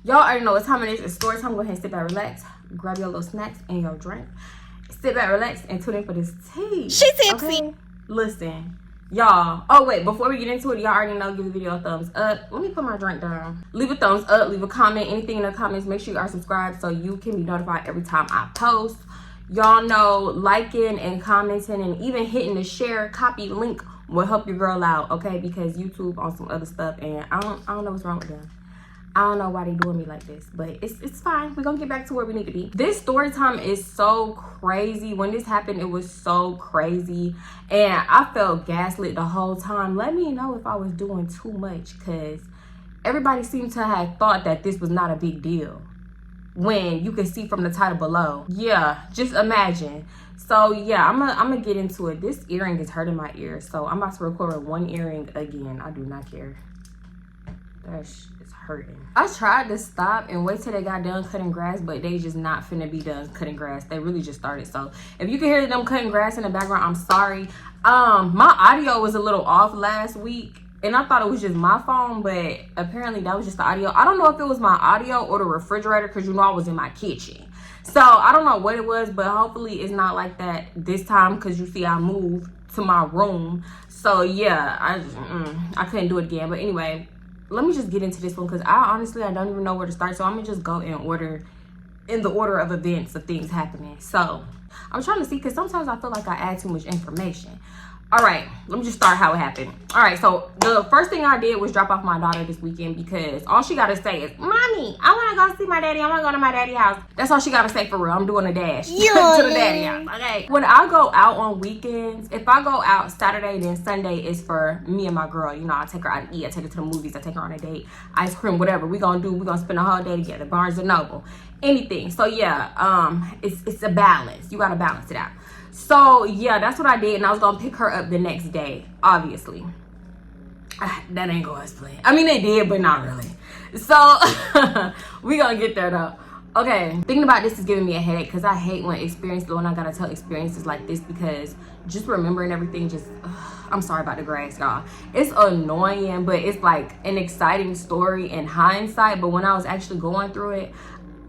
Y'all already know what time it is. It's story time. Go ahead and sit back, relax, grab your little snacks and your drink. Sit back, relax, and tune in for this tea. She tipsy. Okay? Listen, y'all. Oh wait, before we get into it, y'all already know, give the video a thumbs up. Let me put my drink down. Leave a thumbs up, leave a comment, anything in the comments. Make sure you are subscribed so you can be notified every time I post. Y'all know liking and commenting and even hitting the share copy link will help your girl out, okay? Because YouTube on some other stuff, and I don't know what's wrong with them. I don't know why they doing me like this, but it's fine. We're gonna get back to where we need to be. This story time is so crazy. When this happened, it was so crazy, and I felt gaslit the whole time. Let me know if I was doing too much, because everybody seemed to have thought that this was not a big deal, when you can see from the title below. Yeah, just imagine. So yeah, I'm gonna get into it. This earring is hurting my ear, so I'm about to record one earring again. I do not care. That's hurting. I tried to stop and wait till they got done cutting grass, but they just not finna be done cutting grass. They really just started. So if you can hear them cutting grass in the background, I'm sorry. My audio was a little off last week, and I thought it was just my phone, but apparently that was just the audio. I don't know if it was my audio or the refrigerator, because you know I was in my kitchen. So I don't know what it was, but hopefully it's not like that this time, because you see I moved to my room. So yeah, I couldn't do it again. But anyway, let me just get into this one, because I don't even know where to start. So I'm gonna just go in the order of events of things happening. So I'm trying to see, because sometimes I feel like I add too much information. All right, let me just start how it happened. All right, so the first thing I did was drop off my daughter this weekend, because all she got to say is, Mommy, I want to go see my daddy. I want to go to my daddy's house. That's all she got to say, for real. I'm doing a dash to the daddy house, okay? When I go out on weekends, if I go out Saturday, then Sunday is for me and my girl. You know, I take her out to eat. I take her to the movies. I take her on a date, ice cream, whatever we going to do. We're going to spend the whole day together, Barnes & Noble, anything. So, yeah, it's a balance. You got to balance it out. So yeah, that's what I did, and I was gonna pick her up the next day. Obviously, that ain't go as planned. I mean, they did, but not really. So we gonna get there though. Okay, thinking about this is giving me a headache, because I hate when I gotta tell experiences like this, because just remembering everything just I'm sorry about the grass, y'all. It's annoying, but it's like an exciting story in hindsight, but when I was actually going through it,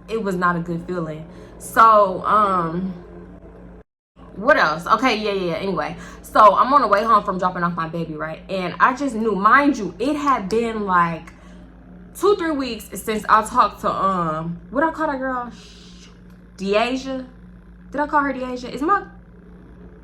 it was not a good feeling. So what else? Okay, yeah. Anyway, so I'm on the way home from dropping off my baby, right? And I just knew, mind you, it had been like 2-3 weeks since I talked to what I call that girl? Deasia? Did I call her Deasia? Is my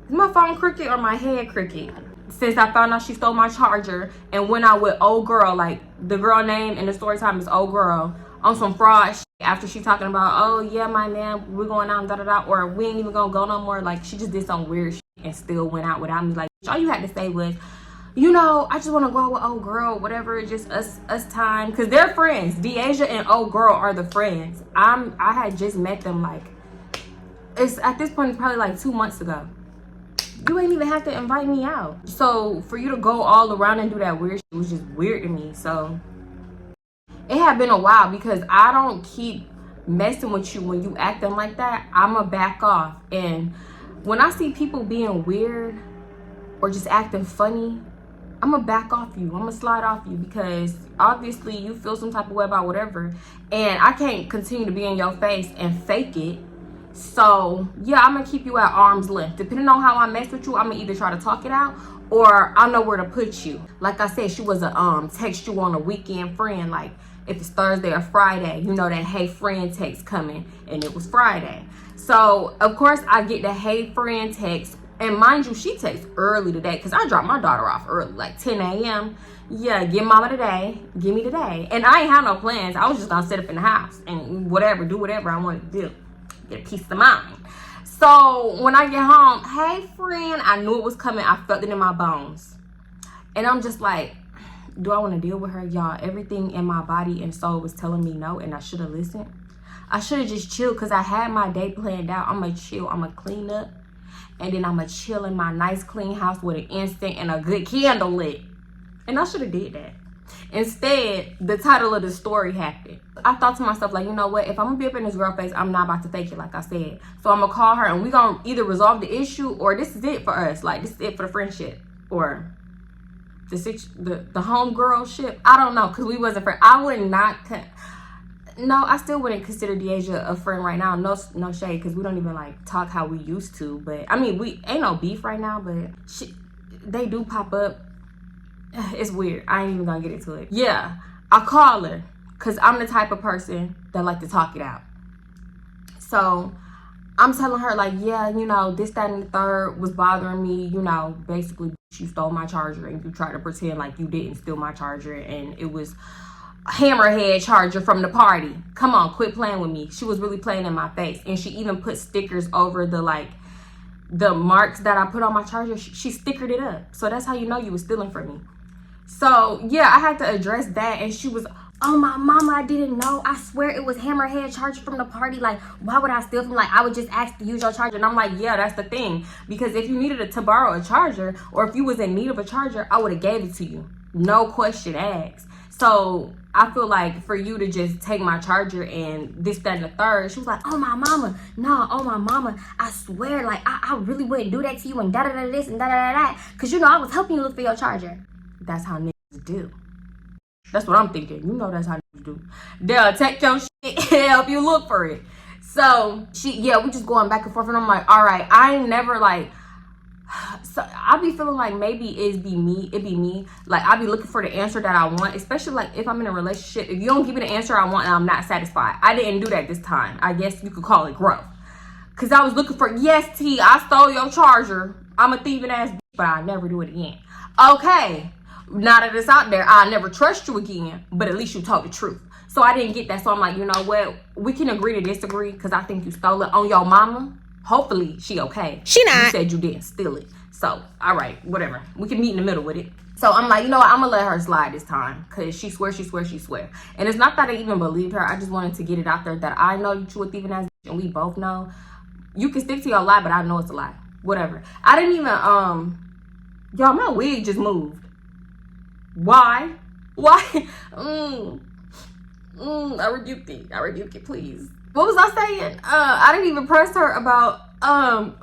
phone crooked or my head crooked? Since I found out she stole my charger and went out with old girl, like the girl name in the story time is old girl, on some fraud shit, after she talking about, oh yeah, my man, we're going out and da-da-da, or we ain't even gonna go no more. Like, she just did some weird shit and still went out without me. Like, all you had to say was, you know, I just want to go out with old girl, whatever, just us time, because they're friends. Deasia and old girl are the friends. I had just met them, like, it's at this point, it's probably like 2 months ago. You ain't even have to invite me out. So for you to go all around and do that weird shit was just weird to me. So it had been a while, because I don't keep messing with you when you acting like that. I'ma back off. And when I see people being weird or just acting funny, I'ma back off you. I'ma slide off you, because obviously you feel some type of way about whatever, and I can't continue to be in your face and fake it. So yeah, I'm gonna keep you at arm's length. Depending on how I mess with you, I'm gonna either try to talk it out, or I know where to put you. Like I said, she was a text you on a weekend friend. Like, if it's Thursday or Friday, you know that hey friend text coming, and it was Friday. So of course I get the hey friend text, and mind you, she texts early today, because I dropped my daughter off early, like 10 a.m. Yeah, give mama today, give me today. And I ain't have no plans. I was just gonna sit up in the house and whatever, do whatever I wanted to do, get a peace of mind. So when I get home, hey friend, I knew it was coming. I felt it in my bones, and I'm just like, do I want to deal with her? Y'all, everything in my body and soul was telling me no, and I should have listened. I should have just chilled, because I had my day planned out. I'm gonna chill, I'm gonna clean up, and then I'm gonna chill in my nice clean house with an instant and a good candle lit. And I should have did that. Instead, the title of the story happened. I thought to myself, like, you know what? If I'm gonna be up in this girl face, I'm not about to fake it, like I said. So I'm gonna call her, and we gonna either resolve the issue, or this is it for us. Like, this is it for the friendship, or the homegirl ship. I don't know, because we wasn't friends. I would not. No, I still wouldn't consider Deasia a friend right now. No shade, because we don't even like talk how we used to. But I mean, we ain't no beef right now, but they do pop up. It's weird. I ain't even gonna get into it. Yeah, I call her because I'm the type of person that like to talk it out. So I'm telling her like, yeah, you know, this, that, and the third was bothering me. You know, basically you stole my charger and you tried to pretend like you didn't steal my charger and it was hammerhead charger from the party. Come on, quit playing with me. She was really playing in my face, and she even put stickers over the marks that I put on my charger. She stickered it up, so that's how you know you was stealing from me. So yeah, I had to address that, and she was, oh my mama, I didn't know. I swear it was hammerhead charger from the party. Like, why would I steal from? Like, I would just ask to use your charger. And I'm like, yeah, that's the thing, because if you needed to borrow a charger, or if you was in need of a charger, I would have gave it to you, no question asked. So I feel like for you to just take my charger and this, that, and the third, she was like, oh my mama, no, oh my mama, I swear, like, I really wouldn't do that to you and da-da-da this and da-da-da-da, because, you know, I was helping you look for your charger. That's how niggas do. That's what I'm thinking. You know that's how niggas do. They'll take your shit and help you look for it. So, we just going back and forth, and I'm like, all right, I ain't never, like, so I be feeling like maybe it be me. Like, I be looking for the answer that I want, especially like if I'm in a relationship. If you don't give me the answer I want and I'm not satisfied, I didn't do that this time. I guess you could call it growth, because I was looking for, yes, T, I stole your charger, I'm a thieving ass bitch, but I'll never do it again. Okay, now that it's out there, I'll never trust you again, but at least you told the truth. So I didn't get that. So I'm like, you know what, we can agree to disagree, because I think you stole it on your mama. Hopefully she okay. She not. You said you didn't steal it. So, all right, whatever. We can meet in the middle with it. So I'm like, you know what? I'm going to let her slide this time, because she swear. And it's not that I even believed her. I just wanted to get it out there that I know you a thieving ass bitch, and we both know. You can stick to your lie, but I know it's a lie. Whatever. I didn't even, y'all, my wig just moved. Why? I rebuke it, please. What was I saying? I didn't even press her about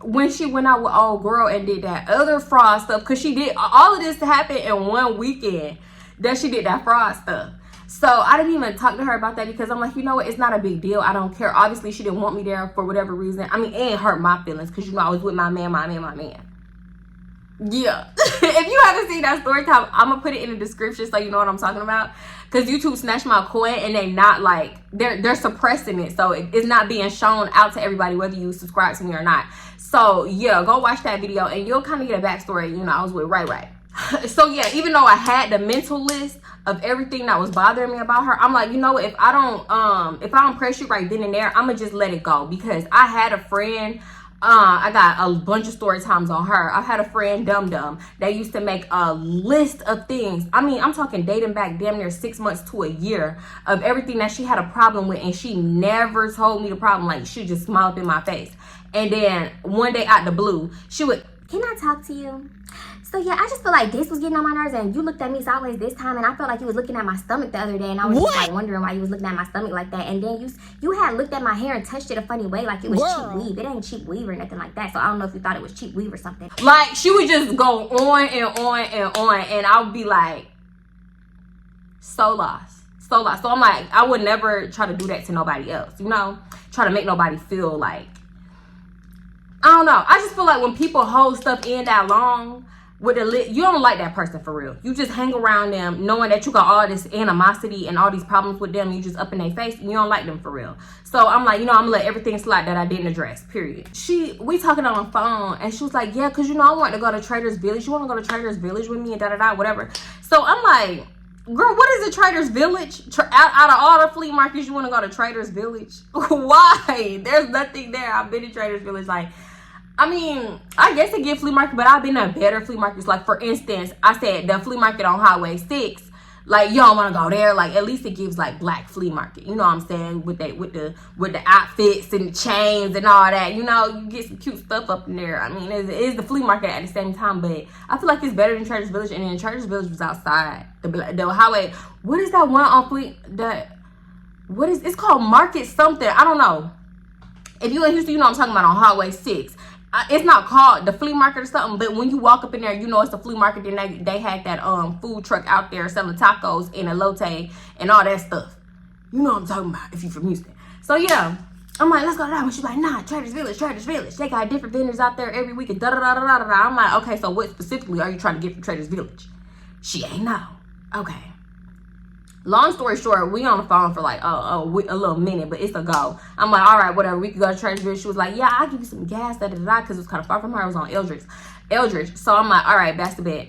when she went out with old girl and did that other fraud stuff, because she did all of this to happen in one weekend that she did that fraud stuff. So I didn't even talk to her about that, because I'm like, you know what, it's not a big deal. I don't care. Obviously she didn't want me there for whatever reason. I mean, it ain't hurt my feelings, because you know I was with my man. Yeah. If you haven't seen that story time, I'm gonna put it in the description so you know what I'm talking about, because YouTube snatched my coin and they not like, they're suppressing it, so it's not being shown out to everybody whether you subscribe to me or not. So yeah, go watch that video and you'll kind of get a backstory. You know, I was with Rayray. So yeah, even though I had the mental list of everything that was bothering me about her, I'm like, you know, if I don't press you right then and there, I'm gonna just let it go, because I had a friend. I got a bunch of story times on her. I had a friend, Dum Dum, that used to make a list of things. I mean, I'm talking dating back damn near 6 months to a year of everything that she had a problem with, and she never told me the problem. Like, she just smiled in my face. And then one day out the blue, she would, can I talk to you? So yeah, I just feel like this was getting on my nerves, and you looked at me sideways this time, and I felt like you was looking at my stomach the other day, and I was just like wondering why you was looking at my stomach like that. And then you had looked at my hair and touched it a funny way, like it was cheap weave. It ain't cheap weave or nothing like that. So I don't know if you thought it was cheap weave or something. Like, she would just go on and on and on, and I would be like, so lost. So I'm like, I would never try to do that to nobody else, you know? Try to make nobody feel like, I don't know. I just feel like when people hold stuff in that long, with you don't like that person for real. You just hang around them knowing that you got all this animosity and all these problems with them. You just up in their face. You don't like them for real. So I'm like, you know, I'm gonna let everything slide that I didn't address, period. We talking on the phone, and she was like, yeah, because you know I want to go to Trader's Village. You want to go to Trader's Village with me and da-da-da, whatever. So I'm like, girl, what is a Trader's Village? Out of all the flea markets, you want to go to Trader's Village? Why? There's nothing there. I've been to Trader's Village, like, I mean, I guess they get flea market, but I've been to better flea markets. Like, for instance, I said the flea market on Highway 6. Like, you don't want to go there. Like, at least it gives like black flea market. You know what I'm saying? With the outfits and the chains and all that. You know, you get some cute stuff up in there. I mean, it is the flea market at the same time, but I feel like it's better than Trader's Village. And then Trader's Village was outside the highway. What is that one on flea? It's called Market something. I don't know. If you in Houston, you know what I'm talking about, on Highway 6. It's not called the flea market or something, but when you walk up in there, you know it's a flea market. Then they had that food truck out there selling tacos and elote and all that stuff. You know what I'm talking about if you from Houston. So yeah, I'm like, let's go to that one. She's like, nah, Traders Village. They got different vendors out there every week and da-da-da-da-da-da. I'm like, okay, so what specifically are you trying to get from Traders Village? She ain't know. Okay. Long story short, we on the phone for like a little minute, but it's a go. I'm like, all right, whatever. We could go to Traders Village. She was like, yeah, I'll give you some gas, da-da-da-da, because it was kind of far from her. It was on Eldridge. So I'm like, all right, that's the bet.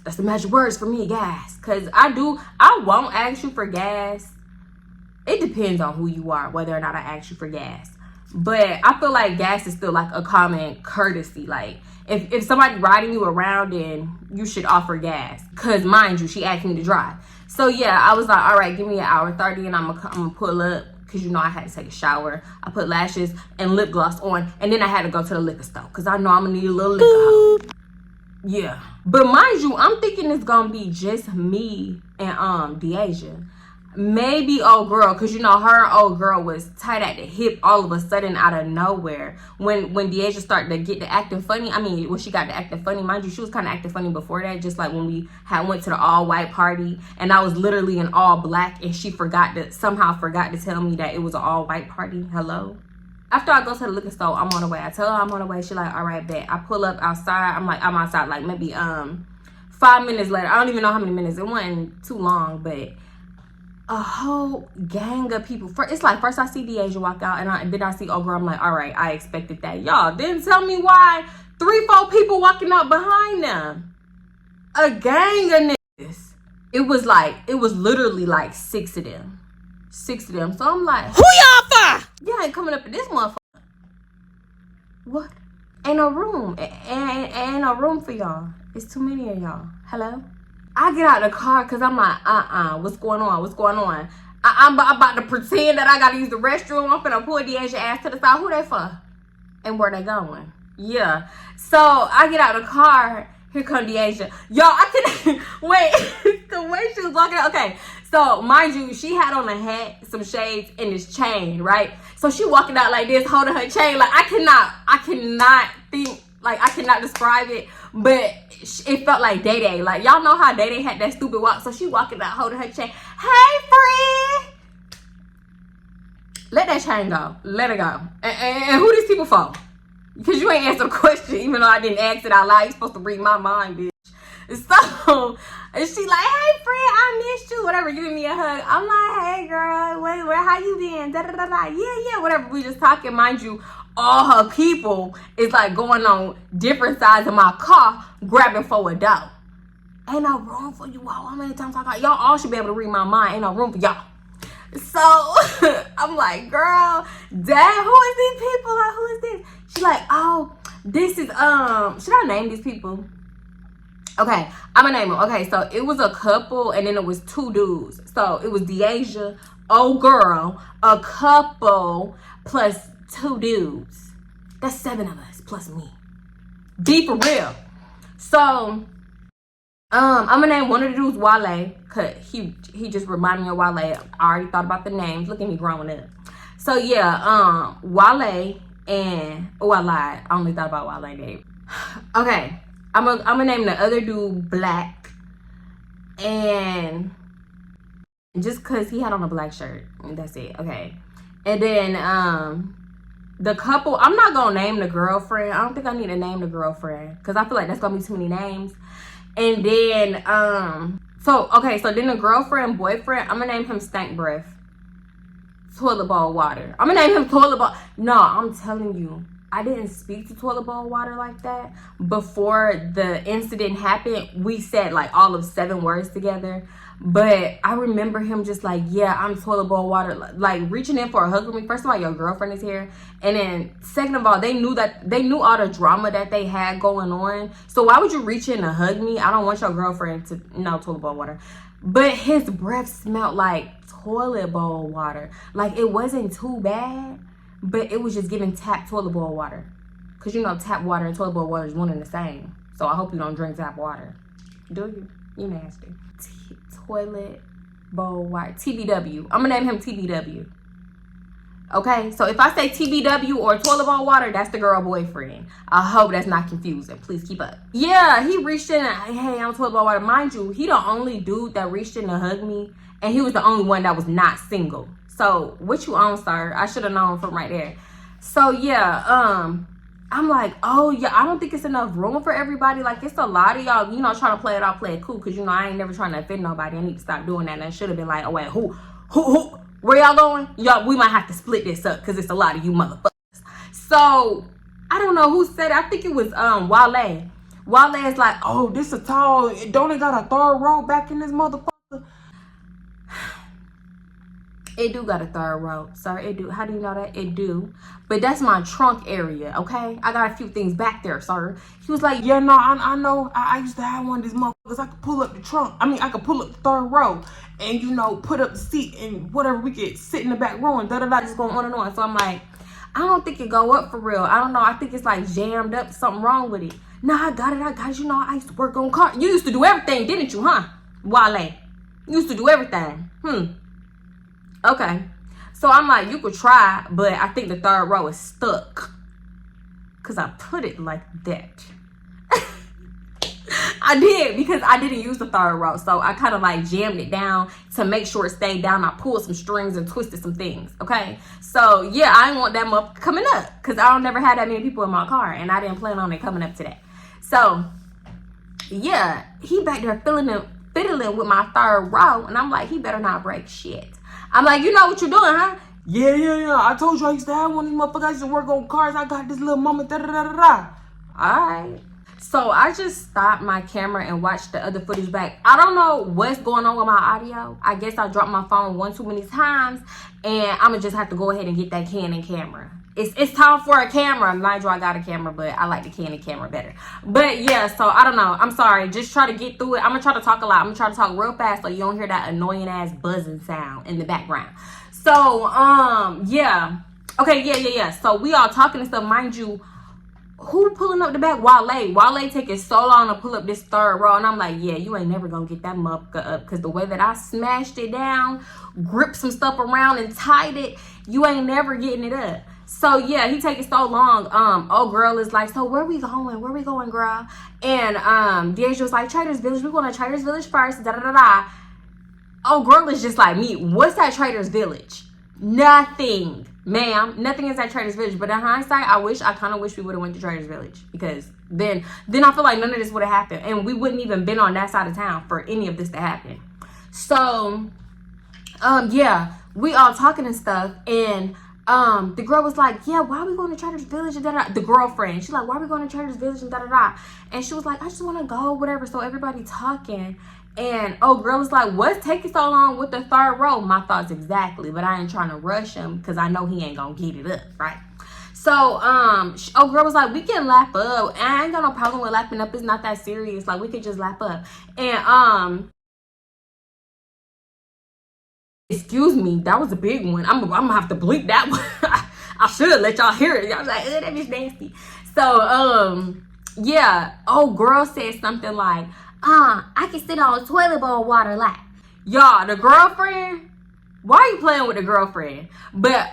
That's the magic words for me, gas. Because I won't ask you for gas. It depends on who you are, whether or not I ask you for gas. But I feel like gas is still like a common courtesy. Like, if somebody riding you around, then you should offer gas. Because, mind you, she asked me to drive. So, yeah, I was like, all right, give me an hour 30 and I'm going to pull up. Because, you know, I had to take a shower. I put lashes and lip gloss on. And then I had to go to the liquor store. Because I know I'm going to need a little liquor. Yeah. But, mind you, I'm thinking it's going to be just me and Deasia. Maybe old girl, because you know her and old girl was tight at the hip all of a sudden out of nowhere when Deasia started to get to acting funny. I mean, when she got to acting funny, mind you, she was kind of acting funny before that, just like when we went to the all white party and I was literally in all black and she somehow forgot to tell me that it was an all white party. Hello. After I go to the liquor store, I'm on the way. I tell her I'm on the way. She like, all right, bet. I pull up outside. I'm like, I'm outside like maybe 5 minutes later. I don't even know how many minutes. It wasn't too long, but a whole gang of people. It's like first I see Deasia walk out and then I see old girl. I'm like, all right, I expected that. Y'all didn't tell me why 3-4 people walking up behind them. A gang of niggas. It was literally like 6 of them. 6 of them. So I'm like, who y'all for? Y'all ain't coming up in this motherfucker. What? Ain't no room. Ain't no room for y'all. It's too many of y'all. Hello? I get out of the car because I'm like, what's going on? I'm about to pretend that I got to use the restroom. I'm finna pull Deasia ass to the side. Who they for? And where they going? Yeah. So I get out of the car. Here come Deasia. Y'all, I couldn't wait. The way she was walking out. Okay. So mind you, she had on a hat, some shades, and this chain, right? So she walking out like this, holding her chain. Like I cannot describe it, but it felt like Day Day. Like, y'all know how Day Day had that stupid walk. So she walking out holding her chain. Hey, friend. Let that chain go. Let it go. And who these people for? Because you ain't answered the question, even though I didn't ask it out loud. You're supposed to read my mind, bitch. So, and she like, hey, friend, I missed you. Whatever, giving me a hug. I'm like, hey, girl. Wait, how you been? Da-da-da-da. Yeah, whatever. We just talking. Mind you, all her people is like going on different sides of my car, grabbing for a dough. Ain't no room for you all. How many times I got y'all all should be able to read my mind. Ain't no room for y'all. So I'm like, girl, dad, who is these people? Like, who is this? She's like, oh, this is should I name these people? Okay, I'm gonna name them. Okay, so it was a couple and then it was 2 dudes. So it was Deasia, old girl, a couple plus 2 dudes. That's 7 of us plus me. Be for real. So I'm gonna name one of the dudes Wale, cause he just reminded me of Wale. I already thought about the names. Look at me growing up. So yeah, Wale and I lied. I only thought about Wale name. Okay, I'm gonna name the other dude Black, and just cause he had on a black shirt. And that's it. Okay, and then the couple. I'm not gonna name the girlfriend. I don't think I need to name the girlfriend because I feel like that's gonna be too many names. And then, so then the girlfriend, boyfriend, I'm gonna name him Stank Breath. Toilet Bowl Water. I'm gonna name him Toilet Bowl. No, I'm telling you, I didn't speak to Toilet Bowl Water like that. Before the incident happened, we said like all of 7 words together. But I remember him just like, yeah, I'm Toilet Bowl Water. Like reaching in for a hug with me. First of all, your girlfriend is here. And then second of all, they knew all the drama that they had going on. So why would you reach in to hug me? I don't want your girlfriend to know Toilet Bowl Water. But his breath smelled like toilet bowl water. Like it wasn't too bad, but it was just giving tap toilet bowl water. Because you know tap water and toilet bowl water is one and the same. So I hope you don't drink tap water. Do you? You nasty. Toilet bowl water. TBW. I'm gonna name him TBW. Okay, so if I say TBW or toilet bowl water, that's the girl boyfriend. I hope that's not confusing. Please keep up. Yeah, he reached in and, hey, I'm toilet bowl water. Mind you, he the only dude that reached in to hug me and he was the only one that was not single. So what you on, sir? I should have known from right there. So yeah, I'm like, oh yeah, I don't think it's enough room for everybody. Like, it's a lot of y'all, you know, trying to play it off, play it cool, because, you know, I ain't never trying to offend nobody. I need to stop doing that. And I should have been like, oh wait, who, where y'all going? Y'all, we might have to split this up because it's a lot of you motherfuckers. So I don't know who said it. I think it was Wale. Wale is like, oh, this is tall. Don't it got a third row back in this motherfucker? It do got a third row, sir. It do. How do you know that? It do. But that's my trunk area, okay? I got a few things back there, sir. He was like, yeah, no, I know. I used to have one of these motherfuckers. I could pull up the trunk. I mean, I could pull up the third row and, you know, put up the seat and whatever, we could sit in the back row and da-da-da, just going on and on. So I'm like, I don't think it go up for real. I don't know. I think it's like jammed up. Something wrong with it. Nah, I got it. You know, I used to work on cars. You used to do everything, didn't you, huh? Wale. You used to do everything. Okay. So I'm like, you could try, but I think the third row is stuck. Because I put it like that. I did, because I didn't use the third row. So I kind of like jammed it down to make sure it stayed down. I pulled some strings and twisted some things. Okay. So yeah, I didn't want that up coming up because I don't never had that many people in my car. And I didn't plan on it coming up today. So yeah, he back there fiddling with my third row. And I'm like, he better not break shit. I'm like, you know what you're doing, huh? Yeah. I told you I used to have one of these motherfuckers. I used to work on cars. I got this little moment. Da-da-da-da-da. All right. So I just stopped my camera and watched the other footage back. I don't know what's going on with my audio. I guess I dropped my phone one too many times. And I'm going to just have to go ahead and get that Canon camera. It's time for a camera. Mind you, I got a camera, but I like the Canon camera better. But yeah, so I don't know. I'm sorry. Just try to get through it. I'm going to try to talk a lot. I'm going to try to talk real fast so you don't hear that annoying ass buzzing sound in the background. So, yeah. Okay, yeah. So we all talking and stuff. Mind you, who pulling up the back? Wale taking so long to pull up this third row. And I'm like, yeah, you ain't never going to get that motherfucker up. Because the way that I smashed it down, gripped some stuff around and tied it, you ain't never getting it up. So yeah, he taking so long. Oh girl is like, so where we going, girl? And Deja was like, Traders Village. We going to Traders Village first. Da-da-da-da. Oh girl is just like me. What's that Traders Village? Nothing, ma'am. Nothing is at Traders Village. But in hindsight, I kind of wish we would have went to Traders Village, because then I feel like none of this would have happened, and we wouldn't even been on that side of town for any of this to happen. So yeah, we all talking and stuff, and the girl was like, yeah, why are we going to Traders Village and da-da-da? The girlfriend, she's like, why are we going to Traders Village and da-da-da? And she was like, I just want to go, whatever. So everybody talking, and oh girl was like, what's taking so long with the third row? My thoughts exactly, but I ain't trying to rush him because I know he ain't gonna get it up, right? So oh girl was like, we can lap up. I ain't got no problem with lapping up. It's not that serious. Like, we could just lap up. And excuse me, that was a big one. I'm gonna have to bleep that one. I should let y'all hear it. Y'all like, that bitch nasty. So yeah, oh girl said something like, I can sit on a toilet bowl water lap. Y'all, the girlfriend, why are you playing with the girlfriend? But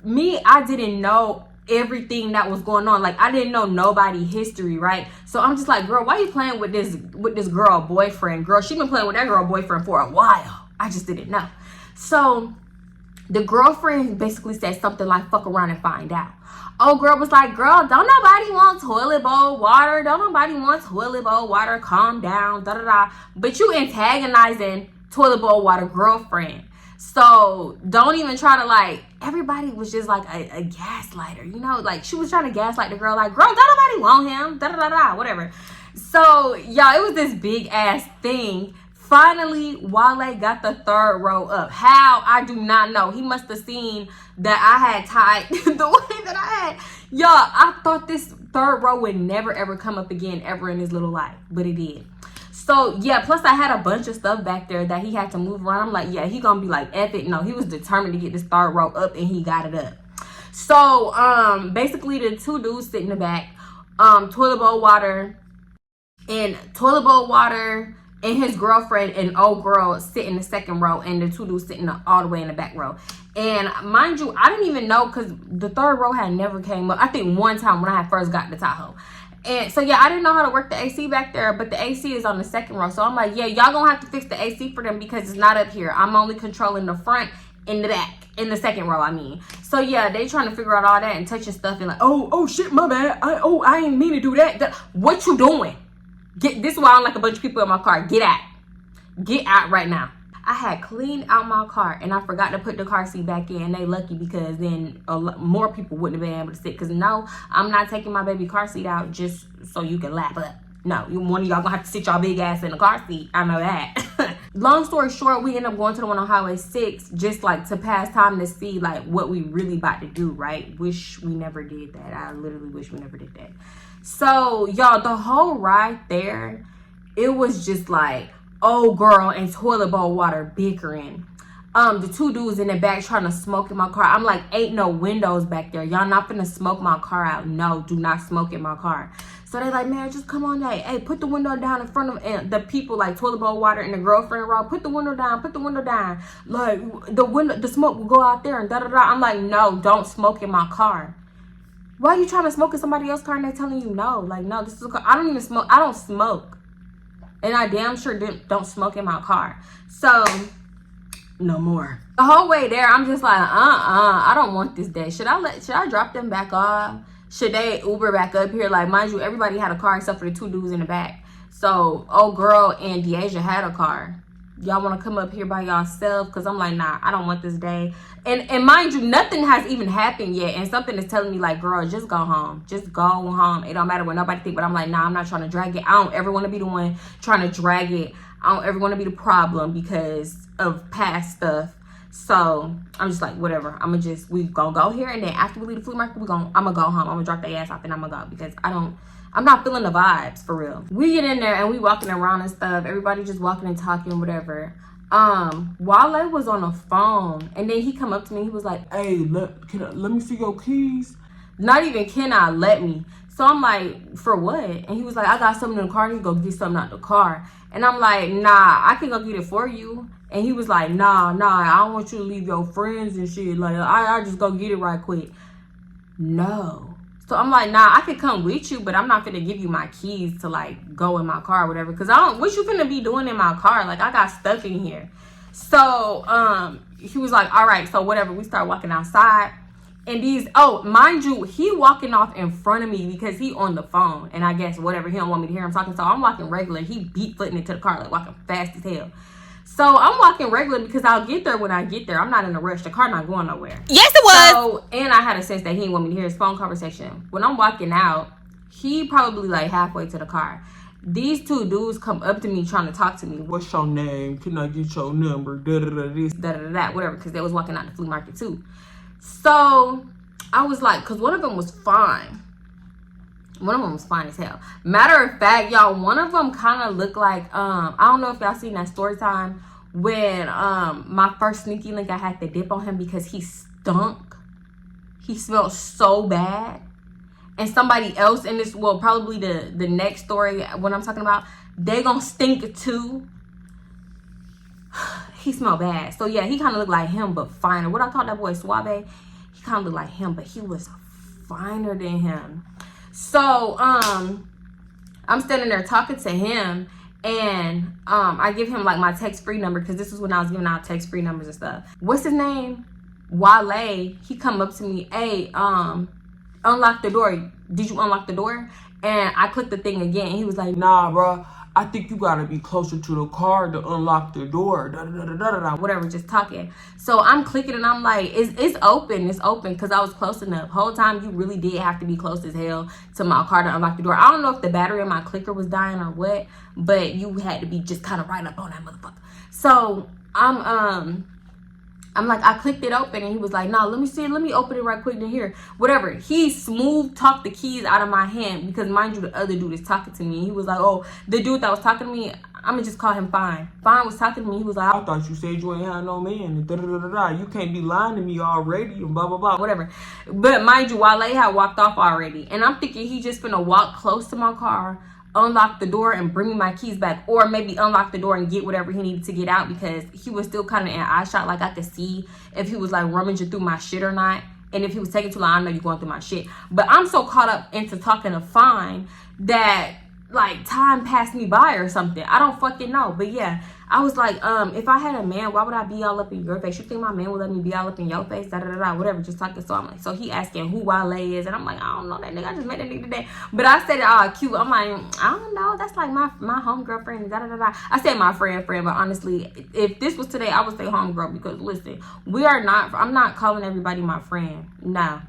me, I didn't know everything that was going on. Like, I didn't know nobody history, right? So I'm just like, girl, why are you playing with this girl boyfriend? Girl, she been playing with that girl boyfriend for a while. I just didn't know. So the girlfriend basically said something like, fuck around and find out. Oh girl was like, girl, don't nobody want toilet bowl water. Don't nobody want toilet bowl water. Calm down, da-da-da. But you antagonizing toilet bowl water girlfriend. So don't even try to, like, everybody was just like a gaslighter, you know? Like, she was trying to gaslight the girl, like, girl, don't nobody want him, da-da-da-da, whatever. So, y'all, it was this big ass thing. Finally, Wale got the third row up. How? I do not know. He must have seen that I had tied the way that I had. Y'all, I thought this third row would never, ever come up again ever in his little life. But it did. So, yeah, plus I had a bunch of stuff back there that he had to move around. I'm like, yeah, he gonna be like, F it. No, he was determined to get this third row up, and he got it up. So, basically, the two dudes sit in the back, toilet bowl water, and his girlfriend and old girl sit in the second row, and the two dudes sitting all the way in the back row. And mind you, I didn't even know, because the third row had never came up. I think one time when I had first got the Tahoe. And so, yeah, I didn't know how to work the AC back there, but the AC is on the second row. So I'm like, yeah, y'all gonna have to fix the AC for them because it's not up here. I'm only controlling the front and the back. In the second row, I mean. So, yeah, they trying to figure out all that and touching stuff and like, oh, shit, my bad. I ain't mean to do that. What you doing? This is why I don't like a bunch of people in my car. Get out. Get out right now. I had cleaned out my car and I forgot to put the car seat back in. They lucky because then more people wouldn't have been able to sit. Because no, I'm not taking my baby car seat out just so you can lap up. No, one of y'all gonna have to sit y'all big ass in the car seat. I know that. Long story short, we ended up going to the one on Highway 6 just like to pass time to see like what we really about to do, right? Wish we never did that. I literally wish we never did that. So, y'all, the whole ride there, it was just like, oh girl and toilet bowl water bickering. The two dudes in the back trying to smoke in my car. I'm like, ain't no windows back there. Y'all not finna smoke my car out. No, do not smoke in my car. So they like, man, just come on down. Hey, put the window down in front of and the people like toilet bowl water and the girlfriend row. Put the window down. Put the window down. Like the smoke will go out there and da da da. I'm like, no, don't smoke in my car. Why are you trying to smoke in somebody else's car and they're telling you no? Like, no, this is a car. I don't even smoke. I don't smoke. And I damn sure don't smoke in my car. So, no more. The whole way there, I'm just like, I don't want this day. Should I drop them back off? Should they Uber back up here? Like, mind you, everybody had a car except for the two dudes in the back. So, old girl and Deasia had a car. Y'all want to come up here by yourself? Because I'm like, nah, I don't want this day. And mind you, nothing has even happened yet. And something is telling me, like, girl, just go home. Just go home. It don't matter what nobody think. But I'm like, nah, I'm not trying to drag it. I don't ever want to be the one trying to drag it. I don't ever want to be the problem because of past stuff. So, I'm just like, whatever. We gonna go here. And then after we leave the flea market, I'm gonna go home. I'm gonna drop their ass off and I'm gonna go. Because I'm not feeling the vibes, for real. We get in there and we walking around and stuff. Everybody just walking and talking, whatever. Wale was on the phone. And then he come up to me. He was like, hey, let me see your keys. Not even can I let me. So I'm like, for what? And he was like, I got something in the car. You go get something out the car. And I'm like, nah, I can go get it for you. And he was like, nah, I don't want you to leave your friends and shit. Like, I just go get it right quick. No. So I'm like, nah, I could come with you, but I'm not finna give you my keys to like go in my car or whatever. Cause what you finna be doing in my car? Like, I got stuck in here. So he was like, all right, so whatever. We start walking outside. And mind you, he walking off in front of me because he on the phone. And I guess whatever, he don't want me to hear him talking. So I'm walking regular. He beat footing into the car, like walking fast as hell. So I'm walking regular because I'll get there when I get there. I'm not in a rush. The car not going nowhere. Yes, it was. So, and I had a sense that he didn't want me to hear his phone conversation. When I'm walking out, he probably like halfway to the car. These two dudes come up to me trying to talk to me. What's your name? Can I get your number? This, that, whatever. Because they was walking out the flea market too. So I was like, because one of them was fine. One of them was fine as hell. Matter of fact, y'all, one of them kind of looked like, I don't know if y'all seen that story time when my first sneaky link, I had to dip on him because he stunk. He smelled so bad. And somebody else in this, well, probably the next story, what I'm talking about, they gonna stink too. He smelled bad. So yeah, he kind of looked like him, but finer. What I call that boy, Suave? He kind of looked like him, but he was finer than him. So, I'm standing there talking to him, and I give him like my text-free number because this is when I was giving out text-free numbers and stuff. What's his name? Wale. He come up to me, hey, unlock the door. Did you unlock the door? And I clicked the thing again, and he was like, nah, bro. I think you gotta be closer to the car to unlock the door. Whatever, just talking. So I'm clicking and I'm like, it's open. It's open because I was close enough. Whole time you really did have to be close as hell to my car to unlock the door. I don't know if the battery in my clicker was dying or what, but you had to be just kind of right up on that motherfucker. So I'm like, I clicked it open and he was like, no, let me see it. Let me open it right quick in here. Whatever. He smooth talked the keys out of my hand because mind you, the other dude is talking to me. He was like, oh, the dude that was talking to me, I'm going to just call him Fine. Fine was talking to me. He was like, I thought you said you ain't had no man. You can't be lying to me already and blah, blah, blah, whatever. But mind you, Wale had walked off already. And I'm thinking he just finna walk close to my car, unlock the door and bring me my keys back, or maybe unlock the door and get whatever he needed to get out because he was still kind of in eye shot. Like I could see if he was like rummaging through my shit or not. And if he was taking too long, I know you're going through my shit. But I'm so caught up into talking to Fine that like time passed me by or something. I don't fucking know. But yeah, I was like, if I had a man, why would I be all up in your face? You think my man would let me be all up in your face? Da da da da, whatever, just talking. So I'm like, so he asking who Wale is, and I'm like, I don't know that nigga. I just met that nigga today. But I said it all cute. I'm like, I don't know. That's like my homegirl friend. Da da da da. I said my friend, but honestly, if this was today, I would say homegirl because listen, I'm not calling everybody my friend. No.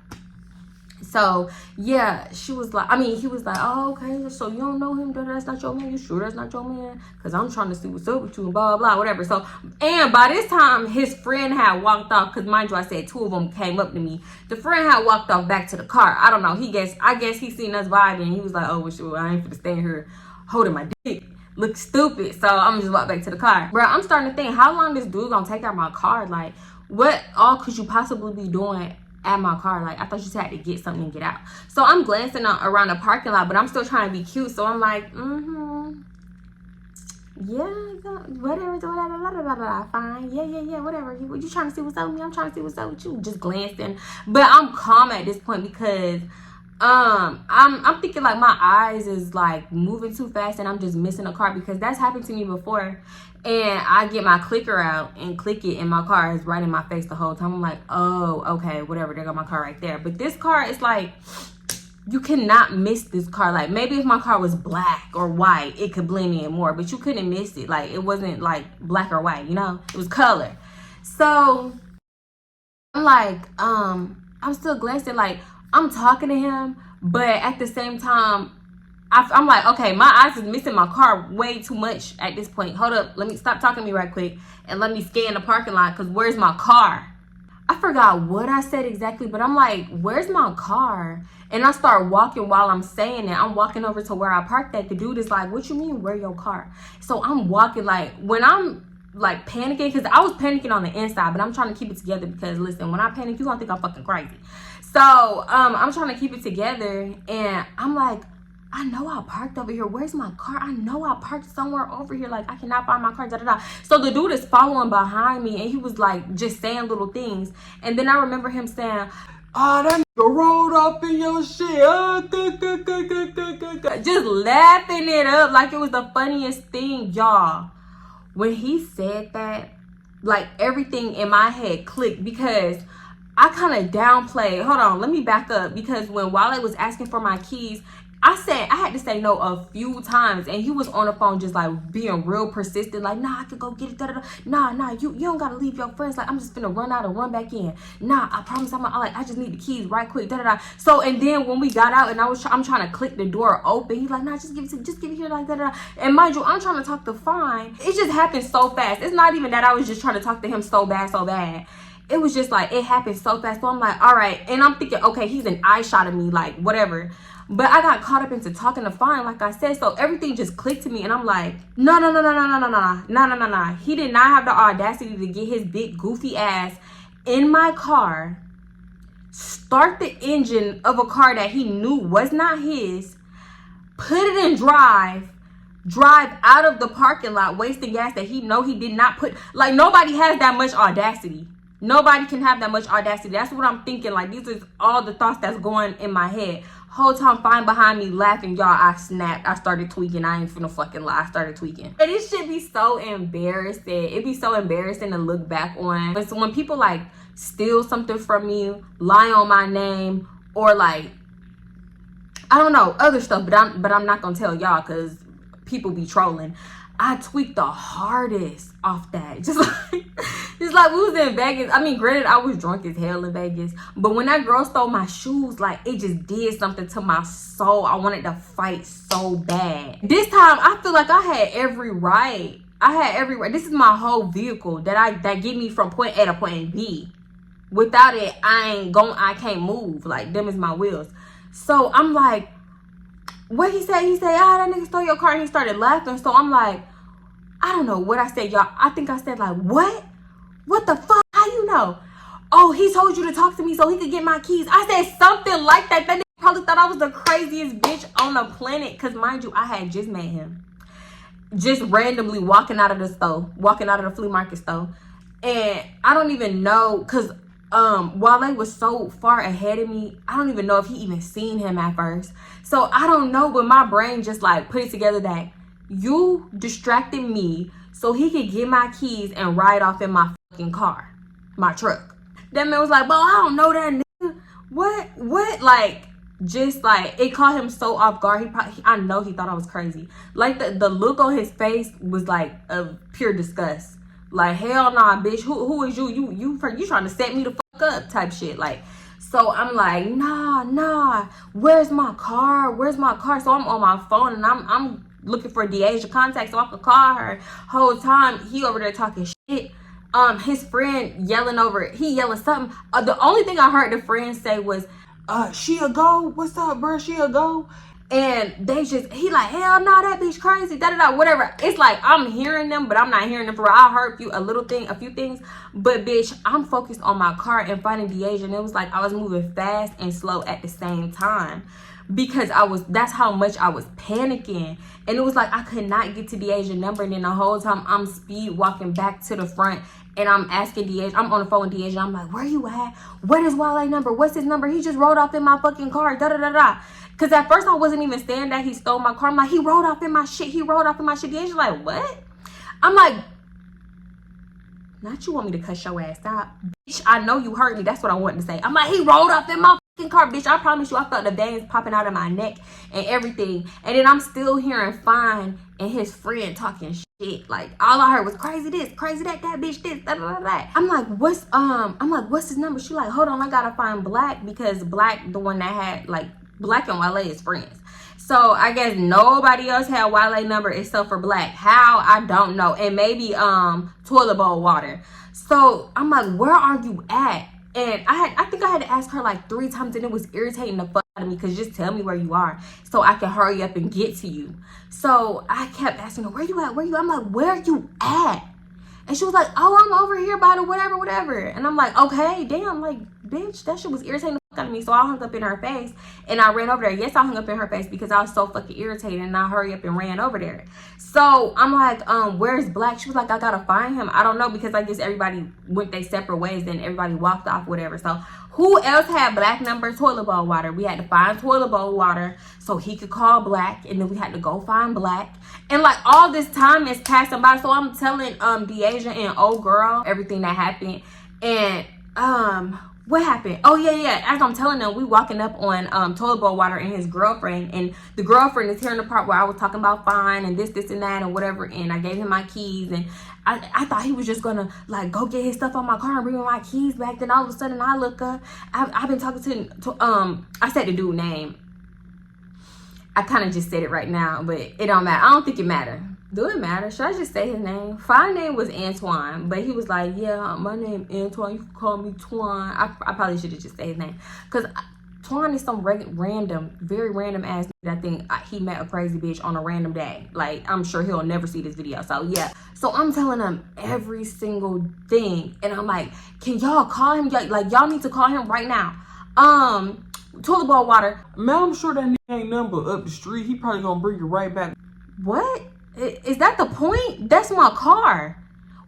So yeah, she was like, he was like, oh, okay, so you don't know him, that's not your man, you sure that's not your man? Because I'm trying to see what's up with you and blah blah blah, whatever. So, and by this time his friend had walked off, because mind you, I said two of them came up to me. The friend had walked off back to the car. I don't know, I guess he seen us vibing and he was like, oh well, shit, I ain't finna stay here holding my dick, look stupid. So I'm just walk back to the car. Bro, I'm starting to think, how long this dude gonna take out my car? Like, what all could you possibly be doing at my car? Like, I thought you just had to get something and get out. So I'm glancing around the parking lot, but I'm still trying to be cute. So I'm like, yeah, whatever, fine, yeah, whatever. You trying to see what's up with me? I'm trying to see what's up with you. Just glancing, but I'm calm at this point because I'm thinking like my eyes is like moving too fast and I'm just missing a car, because that's happened to me before. And I get my clicker out and click it, and my car is right in my face the whole time. I'm like, oh, okay, whatever. There go my car right there. But this car is like, you cannot miss this car. Like, maybe if my car was black or white, it could blend in more. But you couldn't miss it. Like, it wasn't like black or white, you know? It was color. So, I'm like, I'm still glancing. Like, I'm talking to him. But at the same time, I'm like, okay, my eyes is missing my car way too much at this point. Hold up, let me stop talking to me right quick and let me scan the parking lot, because where's my car? I forgot what I said exactly, but I'm like, where's my car? And I start walking while I'm saying it. I'm walking over to where I parked at. The dude is like, what you mean, where your car? So I'm walking, like, when I'm like panicking, because I was panicking on the inside, but I'm trying to keep it together because listen, when I panic, you gonna think I'm fucking crazy. So I'm trying to keep it together, and I'm like, I know I parked over here. Where's my car? I know I parked somewhere over here. Like, I cannot find my car. Da, da, da. So the dude is following behind me, and he was like just saying little things. And then I remember him saying, oh, that nigga rolled off in your shit. Just laughing it up like it was the funniest thing, y'all. When he said that, like everything in my head clicked, because I kind of downplayed. Hold on, let me back up, because when Wale was asking for my keys, I had to say no a few times, and he was on the phone just like being real persistent, like, nah, I could go get it, da, da, da. Nah, you don't gotta leave your friends, like, I'm just gonna run out and run back in. Nah, I promise I just need the keys right quick, da, da, da. So, and then when we got out and I'm trying to click the door open, he's like, nah, just give it here, like, da, da, da. And mind you, I'm trying to talk to Fine. It just happened so fast. It's not even that I was just trying to talk to him so bad. It was just like, it happened so fast. So I'm like, all right. And I'm thinking, okay, he's an eye shot of me, like, whatever. But I got caught up into talking to Fine, like I said. So everything just clicked to me. And I'm like, no. He did not have the audacity to get his big goofy ass in my car, start the engine of a car that he knew was not his, put it in drive out of the parking lot, wasting gas that he know he did not put. Like, nobody has that much audacity. Nobody can have that much audacity. That's what I'm thinking. Like, these is all the thoughts that's going in my head. Whole time Fine behind me laughing, y'all. I snapped. I started tweaking. I ain't finna fucking lie. I started tweaking. And it should be so embarrassing. It'd be so embarrassing to look back on. But so when people like steal something from me, lie on my name, or like, I don't know, other stuff, but I'm not gonna tell y'all because people be trolling. I tweaked the hardest off that. Just like we was in Vegas. I mean, granted, I was drunk as hell in Vegas. But when that girl stole my shoes, like, it just did something to my soul. I wanted to fight so bad. This time, I feel like I had every right. This is my whole vehicle that get me from point A to point B. Without it, I can't move. Like, them is my wheels. So I'm like, what he said, that nigga stole your car, and he started laughing. So I'm like, I don't know what I said, y'all. I think I said like, what the fuck, how you know? Oh, he told you to talk to me so he could get my keys. I said something like that. That nigga probably thought I was the craziest bitch on the planet, because mind you, I had just met him, just randomly walking out of the flea market store, and I don't even know, because Wale was so far ahead of me. I don't even know if he even seen him at first. So I don't know, but my brain just like put it together that you distracted me so he could get my keys and ride off in my fucking car, my truck. That man was like, "But I don't know that nigga." What? Like, just like it caught him so off guard. I know he thought I was crazy. Like the look on his face was like of pure disgust. Like, hell nah, bitch. Who is you? You trying to set me the fuck up type shit. Like, so I'm like, nah. Where's my car? So I'm on my phone and I'm looking for Deasia contact so I could call her. Whole time he over there talking shit. His friend yelling something. The only thing I heard the friend say was, she a go? What's up, bro? She a go? And he like, hell no, that bitch crazy, whatever. It's like I'm hearing them, but I'm not hearing them for real. I heard a few things, but bitch, I'm focused on my car and finding Deasia, and it was like I was moving fast and slow at the same time because that's how much I was panicking. And it was like I could not get to Deasia's number, and then the whole time I'm speed walking back to the front. And I'm asking Deasia, I'm on the phone with Deasia. I'm like, where you at? What is Wale's number? What's his number? He just rode off in my fucking car. Because at first I wasn't even saying that he stole my car. I'm like, he rode off in my shit. Deasia's like, what? I'm like, not you want me to cuss your ass out. Bitch, I know you heard me. That's what I wanted to say. I'm like, he rode off in my fucking car. Bitch, I promise you, I felt the veins popping out of my neck and everything. And then I'm still hearing Fine and his friend talking shit. Like, all I heard was crazy this, crazy that bitch this, that. I'm like, what's his number? She like, hold on, I gotta find Black, because Black, the one that had, like, Black and Wale is friends. So I guess nobody else had Wale's number except for Black. How? I don't know. And maybe toilet bowl water. So I'm like, where are you at? And I think I had to ask her like 3 times, and it was irritating the fuck out of me, because just tell me where you are so I can hurry up and get to you. So I kept asking her, where you at? I'm like, where you at? And she was like, oh, I'm over here by the whatever. And I'm like, okay, damn, like, bitch, that shit was irritating the fuck out of me. So I hung up in her face and I ran over there. Yes, I hung up in her face because I was so fucking irritated, and I hurried up and ran over there. So I'm like, where's Black? She was like, I gotta find him. I don't know, because I guess everybody went their separate ways, then everybody walked off, whatever. So who else had Black number? Toilet bowl water. We had to find toilet bowl water so he could call Black, and then we had to go find Black. And like all this time is passing by, so I'm telling Deasia and old girl everything that happened. And what happened? Oh yeah. As I'm telling them, we walking up on toilet bowl water and his girlfriend, and the girlfriend is hearing the part where I was talking about Fine and this and that and whatever. And I gave him my keys, and I thought he was just gonna like go get his stuff on my car and bring me my keys back. Then all of a sudden I look up. I've been talking to I said the dude name. I kind of just said it right now, but it don't matter. I don't think it matter. Do it matter? Should I just say his name? Fine name was Antoine, but he was like, yeah, my name Antoine. You can call me Twan. I probably should have just said his name, because Twan is some very random ass. I think he met a crazy bitch on a random day. Like, I'm sure he'll never see this video. So yeah. So I'm telling him every single thing, and I'm like, can y'all call him? Like, y'all need to call him right now. Toilet bowl water. Man, I'm sure that nigga ain't number up the street. He probably gonna bring you right back. What? Is that the point? That's my car.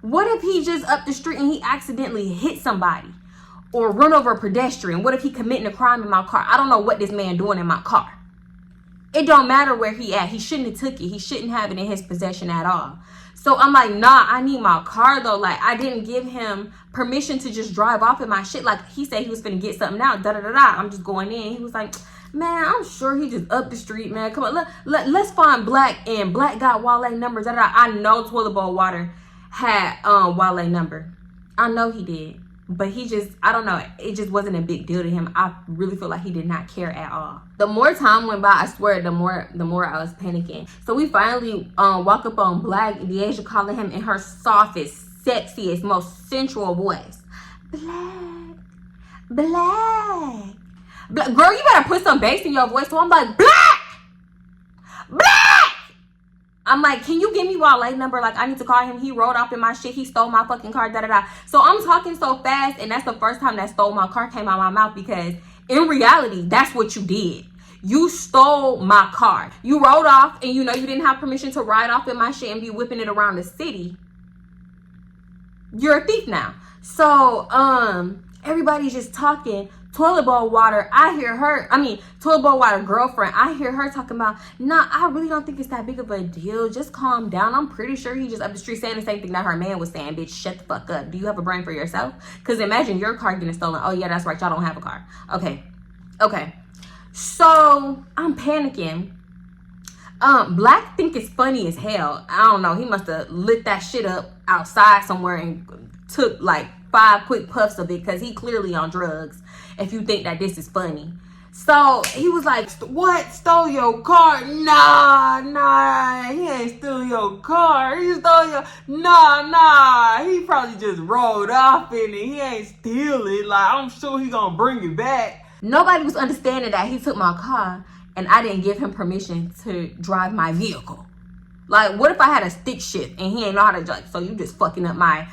What if he just up the street and he accidentally hit somebody or run over a pedestrian? What if he committing a crime in my car? I don't know what this man doing in my car. It don't matter where he at. He shouldn't have took it. He shouldn't have it in his possession at all. So I'm like, nah, I need my car though. Like, I didn't give him permission to just drive off in my shit. Like, he said he was finna get something out. I'm just going in. He was like, man, I'm sure he just up the street, man. Come on, let's find Black, and Black got Wale's number. I know toilet bowl water had Wale's number. I know he did. But he just, I don't know, it just wasn't a big deal to him. I really feel like he did not care at all. The more time went by, I swear, the more I was panicking. So we finally walk up on Black, Deasia calling him in her softest, sexiest, most sensual voice. Black. Girl, you better put some bass in your voice. So I'm like, Black. I'm like, can you give me Wale's number? Like, I need to call him. He rode off in my shit. He stole my fucking car, So I'm talking so fast, and that's the first time that stole my car came out of my mouth, because in reality, that's what you did. You stole my car. You rode off, and you know you didn't have permission to ride off in my shit and be whipping it around the city. You're a thief now. So, Everybody's just talking. Toilet bowl water, toilet bowl water girlfriend, I hear her talking about, nah, I really don't think it's that big of a deal. Just calm down. I'm pretty sure he just up the street saying the same thing that her man was saying. Bitch, shut the fuck up. Do you have a brain for yourself? Because imagine your car getting stolen. Oh, yeah, that's right. Y'all don't have a car. Okay. So, I'm panicking. Black think it's funny as hell. I don't know. He must have lit that shit up outside somewhere and took like 5 quick puffs of it, because he clearly on drugs if you think that this is funny. So he was like, What? Stole your car? Nah, he ain't steal your car. He stole your... Nah, he probably just rolled off in it. He ain't steal it. Like, I'm sure he gonna bring it back. Nobody was understanding that he took my car and I didn't give him permission to drive my vehicle. Like, what if I had a stick shift and he ain't know how to drive? So you just fucking up my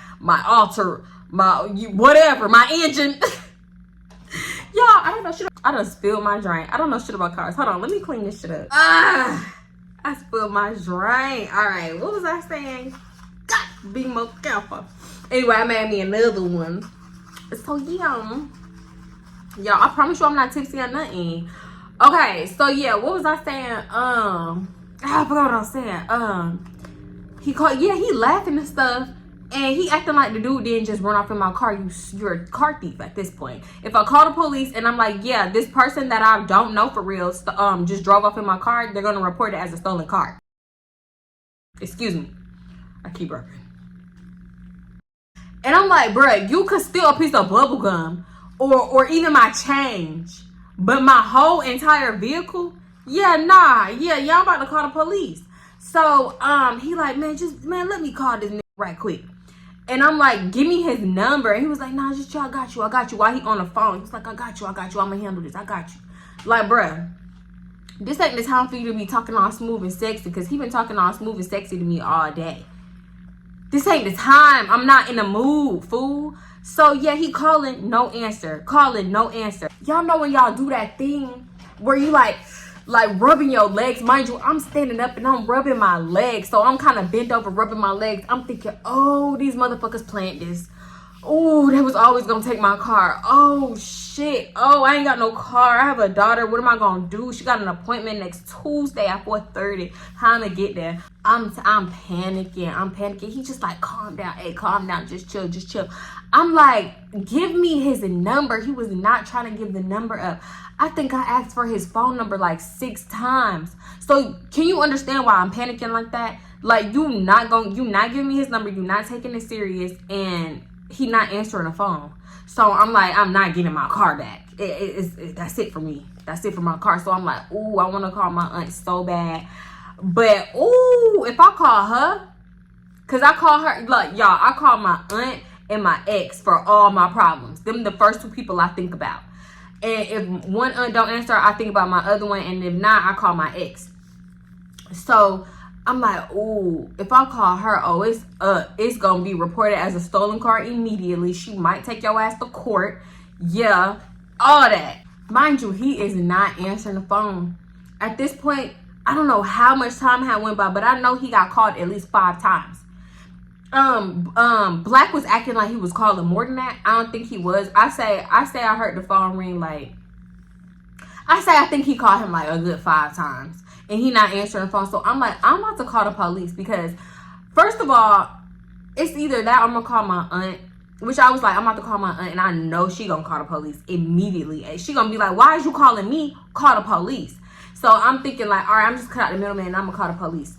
engine. Y'all, I don't know shit. I done spilled my drink. I don't know shit about cars. Hold on, let me clean this shit up. I spilled my drink. All right, what was I saying? God, be more careful. Anyway, I made me another one. So yeah, y'all, I promise you I'm not tipsy or nothing. Okay, so yeah, what was I saying? I forgot what I was saying. He laughing and stuff. And he acting like the dude didn't just run off in my car. You're a car thief at this point. If I call the police and I'm like, yeah, this person that I don't know for real just drove off in my car, they're going to report it as a stolen car. Excuse me. I keep burping. And I'm like, bruh, you could steal a piece of bubble gum or even my change. But my whole entire vehicle? Yeah, nah. Yeah, y'all about to call the police. So, he like, man, let me call this nigga right quick. And I'm like, give me his number. And he was like, nah, just chill, I got you. While he on the phone, he was like, I got you. I'm gonna handle this. I got you. Like, bruh, this ain't the time for you to be talking all smooth and sexy, because he been talking all smooth and sexy to me all day. This ain't the time. I'm not in the mood, fool. So, yeah, he calling, no answer. Y'all know when y'all do that thing where you like rubbing your legs. Mind you, I'm standing up and I'm rubbing my legs. So I'm kind of bent over rubbing my legs. I'm thinking, oh, these motherfuckers planned this. Oh, they was always going to take my car. Oh, shit. Oh, I ain't got no car. I have a daughter. What am I going to do? She got an appointment next Tuesday at 4:30. How am I get there? I'm panicking. He just like, calm down. Hey, calm down. Just chill. I'm like, give me his number. He was not trying to give the number up. I think I asked for his phone number like 6 times. So can you understand why I'm panicking like that? Like, you not giving me his number. You not taking it serious. And he not answering the phone. So I'm like, I'm not getting my car back. That's it for me. That's it for my car. So I'm like, ooh, I want to call my aunt so bad. But, ooh, if I call her, because I call her, like, y'all, I call my aunt and my ex for all my problems. Them the first 2 people I think about. And if one aunt don't answer, I think about my other one. And if not, I call my ex. So I'm like, ooh, if I call her, it's gonna be reported as a stolen car immediately. She might take your ass to court. Yeah, all that. Mind you, he is not answering the phone. At this point, I don't know how much time had went by, but I know he got called at least 5 times. Black was acting like he was calling more than that. I don't think he was. I say I heard the phone ring like, I think he called him like a good 5 times. And he not answering the phone. So I'm like, I'm about to call the police, because first of all, it's either that or I'm gonna call my aunt. Which I was like, I'm about to call my aunt, and I know she gonna call the police immediately. And she gonna be like, why is you calling me? Call the police. So I'm thinking like, all right, I'm just cut out the middleman and I'm gonna call the police.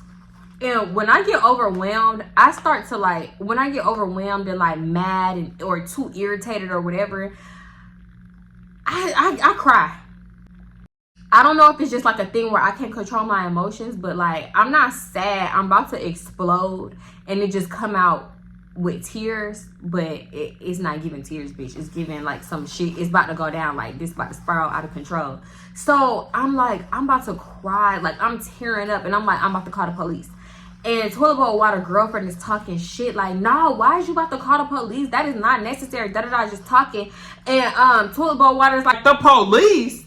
And when I get overwhelmed, I start to like, when I get overwhelmed and like mad or too irritated or whatever, I cry. I don't know if it's just like a thing where I can't control my emotions, but like, I'm not sad. I'm about to explode and it just come out with tears, but it's not giving tears, bitch. It's giving like some shit. It's about to go down, like this about to spiral out of control. So I'm like, I'm about to cry. Like, I'm tearing up and I'm like, I'm about to call the police. And toilet bowl water girlfriend is talking shit like, nah, why is you about to call the police? That is not necessary. Da-da-da, just talking. And toilet bowl water is like, the police?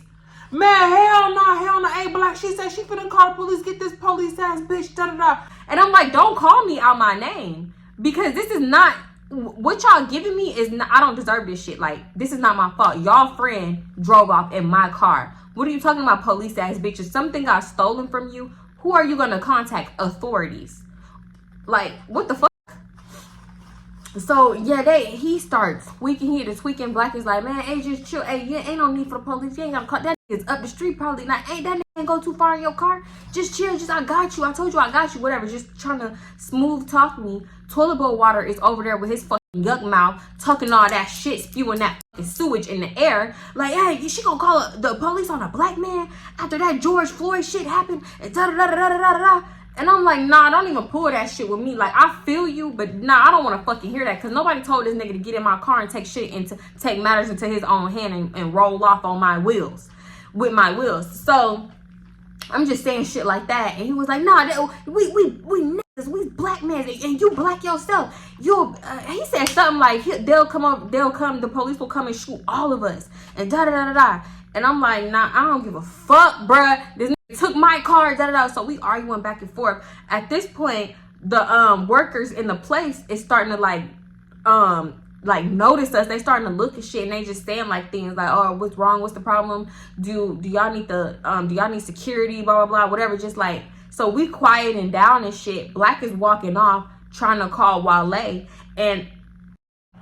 Man, hell no. Hey, Black, she said she finna call the police. Get this police ass bitch. Da-da-da. And I'm like, don't call me out my name. Because this is not what y'all giving me is not, I don't deserve this shit. Like, this is not my fault. Y'all friend drove off in my car. What are you talking about, police ass bitches? Something got stolen from you. Who are you gonna contact? Authorities. Like, what the fuck? So yeah, he starts tweaking. He just tweaking. Black is like, man, hey, just chill. Hey, yeah, ain't no need for the police. You ain't gotta call. That nigga's up the street, probably not. Ain't that nigga go too far in your car? Just chill. Just I got you. I told you I got you. Whatever. Just trying to smooth talk me. Toilet bowl water is over there with his fucking yuck mouth, talking all that shit, spewing that fucking sewage in the air. Like, hey, she gonna call the police on a black man after that George Floyd shit happened? And da da da da da da da. And I'm like, nah, don't even pull that shit with me. Like, I feel you, but nah, I don't want to fucking hear that. Because nobody told this nigga to get in my car and take matters into his own hand and roll off on my wheels. With my wheels. So, I'm just saying shit like that. And he was like, nah, we niggas, we black men. And you black yourself. He said something like, the police will come and shoot all of us. And da da da da da. And I'm like, nah, I don't give a fuck, bruh. This nigga took my car, da da da. So we arguing back and forth. At this point, the workers in the place is starting to like notice us. They starting to look at shit and they just saying like things like, oh, what's wrong? What's the problem? Do y'all need security? Blah blah blah. Whatever. Just like, so we quieting down and shit. Black is walking off trying to call Wale and.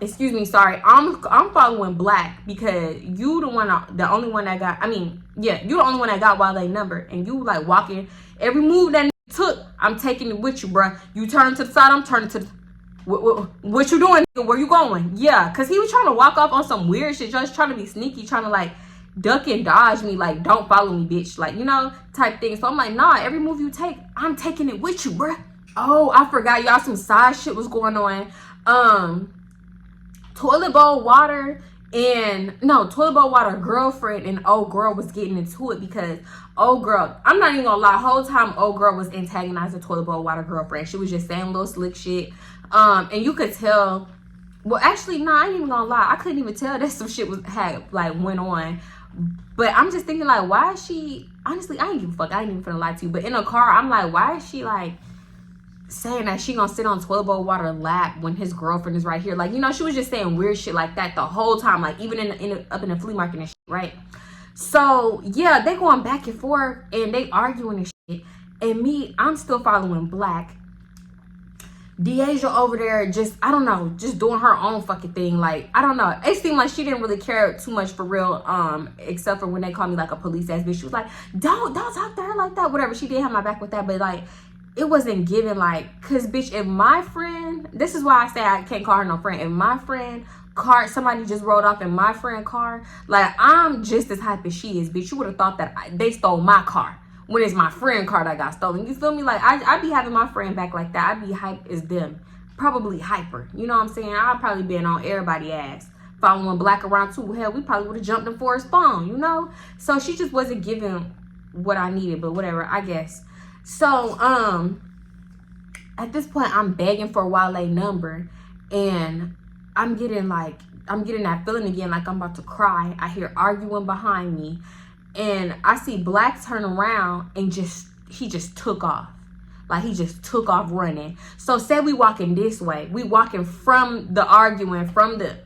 Excuse me, sorry. I'm following Black because you the only one that got. I mean, yeah, you the only one that got Wale's number, and you like walking every move that nigga took. I'm taking it with you, bruh. You turn to the side, I'm turning to the. What you doing? Nigga? Where you going? Yeah, cause he was trying to walk off on some weird shit, just trying to be sneaky, trying to like duck and dodge me, like don't follow me, bitch, like type thing. So I'm like, nah. Every move you take, I'm taking it with you, bruh. Oh, I forgot, y'all. Some side shit was going on. Toilet bowl water girlfriend and old girl was getting into it because old girl, I'm not even gonna lie, whole time old girl was antagonizing toilet bowl water girlfriend. She was just saying little slick shit. And you could tell, well actually no, I ain't even gonna lie, I couldn't even tell that some shit went on. But I'm just thinking like, why is she, honestly, I ain't give a fuck, I ain't even finna lie to you, but in a car, I'm like, why is she like saying that she gonna sit on toilet bowl water lap when his girlfriend is right here? Like, she was just saying weird shit like that the whole time, like even up in the flea market and shit, right? So yeah, they going back and forth and they arguing and shit, and me, I'm still following Black. Deasia over there just, I don't know, just doing her own fucking thing. Like, I don't know, it seemed like she didn't really care too much for real, except for when they called me like a police ass bitch. She was like, don't talk to her like that, whatever. She did have my back with that, but like it wasn't given, like, cause bitch, if my friend, this is why I say I can't call her no friend. If my friend car, somebody just rolled off in my friend car, like I'm just as hype as she is, bitch. You would have thought that they stole my car when it's my friend car that got stolen. You feel me? Like I be having my friend back like that. I be hype as them, probably hyper. You know what I'm saying? I've probably been on everybody's ass, following Black around too. Hell, we probably would have jumped in Forest phone, So she just wasn't giving what I needed, but whatever, I guess. So, at this point, I'm begging for Wale's number, and I'm getting that feeling again, like I'm about to cry. I hear arguing behind me, and I see Black turn around and he just took off. Like, he just took off running. So, say we walking this way. We walking from the arguing, from the,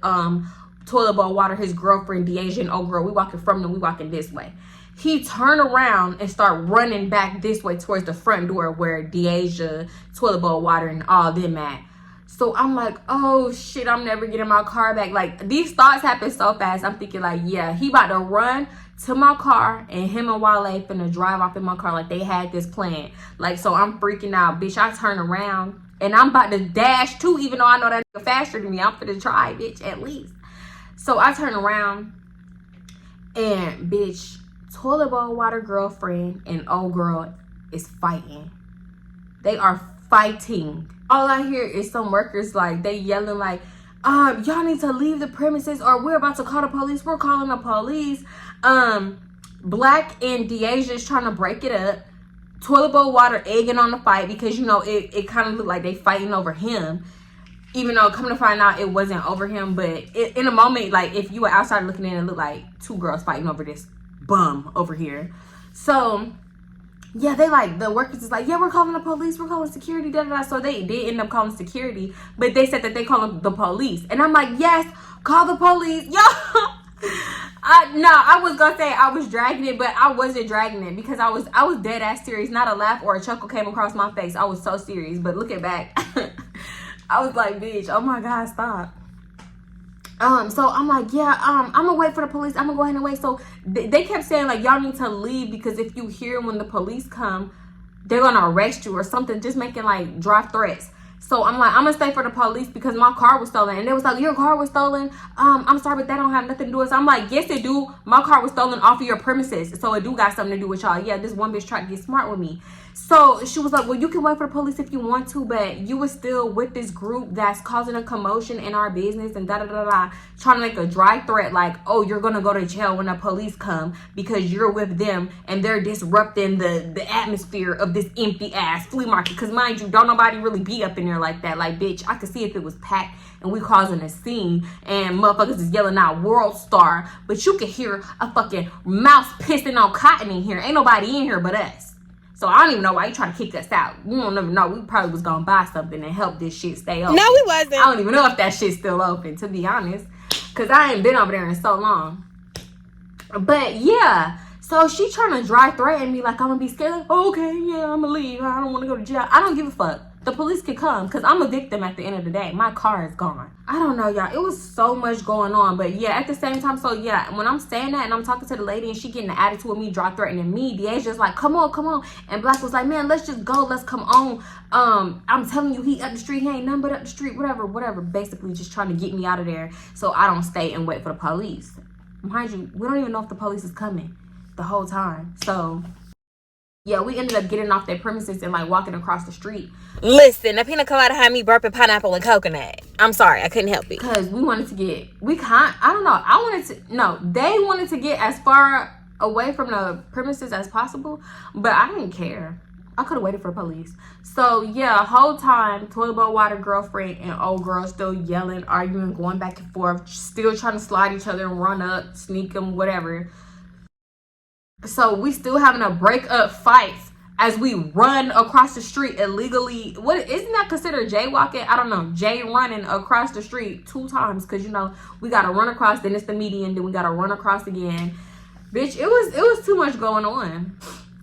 toilet bowl water, his girlfriend, Deasia, and old girl. We walking this way. He turned around and start running back this way towards the front door where Deasia, toilet bowl water, and all them at. So I'm like, oh shit, I'm never getting my car back. Like, these thoughts happen so fast. I'm thinking like, yeah, he about to run to my car and him and Wale finna drive off in my car like they had this plan. Like, so I'm freaking out, bitch. I turn around and I'm about to dash too, even though I know that nigga faster than me. I'm finna try, bitch, at least. So I turn around and bitch, toilet bowl water girlfriend and old girl is fighting. They are fighting. All I hear is some workers, like, they yelling like, y'all need to leave the premises or we're about to call the police. We're calling the police. Black and Deasia is trying to break it up. Toilet bowl water egging on the fight because, it kind of looked like they fighting over him. Even though, come to find out, it wasn't over him. But in a moment, like, if you were outside looking in, it looked like two girls fighting over this bum over here. So yeah, they like, the workers is like, yeah, we're calling the police, we're calling security, da da da. So they did end up calling security, but they said that they calling the police. And I'm like, yes, call the police. Yo, I was gonna say I was dragging it, but I wasn't dragging it because I was dead ass serious. Not a laugh or a chuckle came across my face. I was so serious. But looking back, I was like, bitch, oh my God, stop. So I'm like, yeah, I'm gonna wait for the police. I'm gonna go ahead and wait. So they kept saying like, y'all need to leave because if you hear when the police come, they're gonna arrest you or something, just making like dry threats. So I'm like, I'm gonna stay for the police because my car was stolen. And they was like, your car was stolen? I'm sorry, but that don't have nothing to do with it. So I'm like, yes, it do. My car was stolen off of your premises. So it do got something to do with y'all. Yeah, this one bitch tried to get smart with me. So she was like, well, you can wait for the police if you want to, but you were still with this group that's causing a commotion in our business and da-da-da-da, trying to make a dry threat like, oh, you're going to go to jail when the police come because you're with them and they're disrupting the atmosphere of this empty-ass flea market. Because mind you, don't nobody really be up in there like that. Like, bitch, I could see if it was packed and we causing a scene and motherfuckers is yelling out World Star, but you can hear a fucking mouse pissing on cotton in here. Ain't nobody in here but us. So I don't even know why you trying to kick us out. We don't even know. We probably was gonna buy something and help this shit stay open. No, we wasn't. I don't even know if that shit's still open, to be honest, because I ain't been over there in so long. But yeah, so she trying to dry threaten me like I'm gonna be scared. Like, oh, okay, yeah, I'm gonna leave. I don't want to go to jail. I don't give a fuck. The police can come because I'm a victim at the end of the day. My car is gone. I don't know, y'all. It was so much going on. But yeah, at the same time, so yeah, when I'm saying that and I'm talking to the lady and she getting the attitude with me, dry threatening me, DA's just like, come on, come on. And Black was like, man, let's just go. Let's come on. I'm telling you, he up the street. He ain't nothing but up the street. Whatever. Basically just trying to get me out of there so I don't stay and wait for the police. Mind you, we don't even know if the police is coming the whole time. So yeah, we ended up getting off their premises and like walking across the street. Listen, the pina colada had me burping pineapple and coconut. I'm sorry, I couldn't help it. Because we wanted to get, they wanted to get as far away from the premises as possible, but I didn't care. I could have waited for the police. So yeah, whole time, toilet bowl water girlfriend and old girl still yelling, arguing, going back and forth, still trying to slide each other and run up, sneak them, whatever. So we still having a break up fights as we run across the street illegally. What isn't that considered jaywalking? I don't know. Jay running across the street 2 times because you know we gotta run across. Then it's the median. Then we gotta run across again. Bitch, it was too much going on.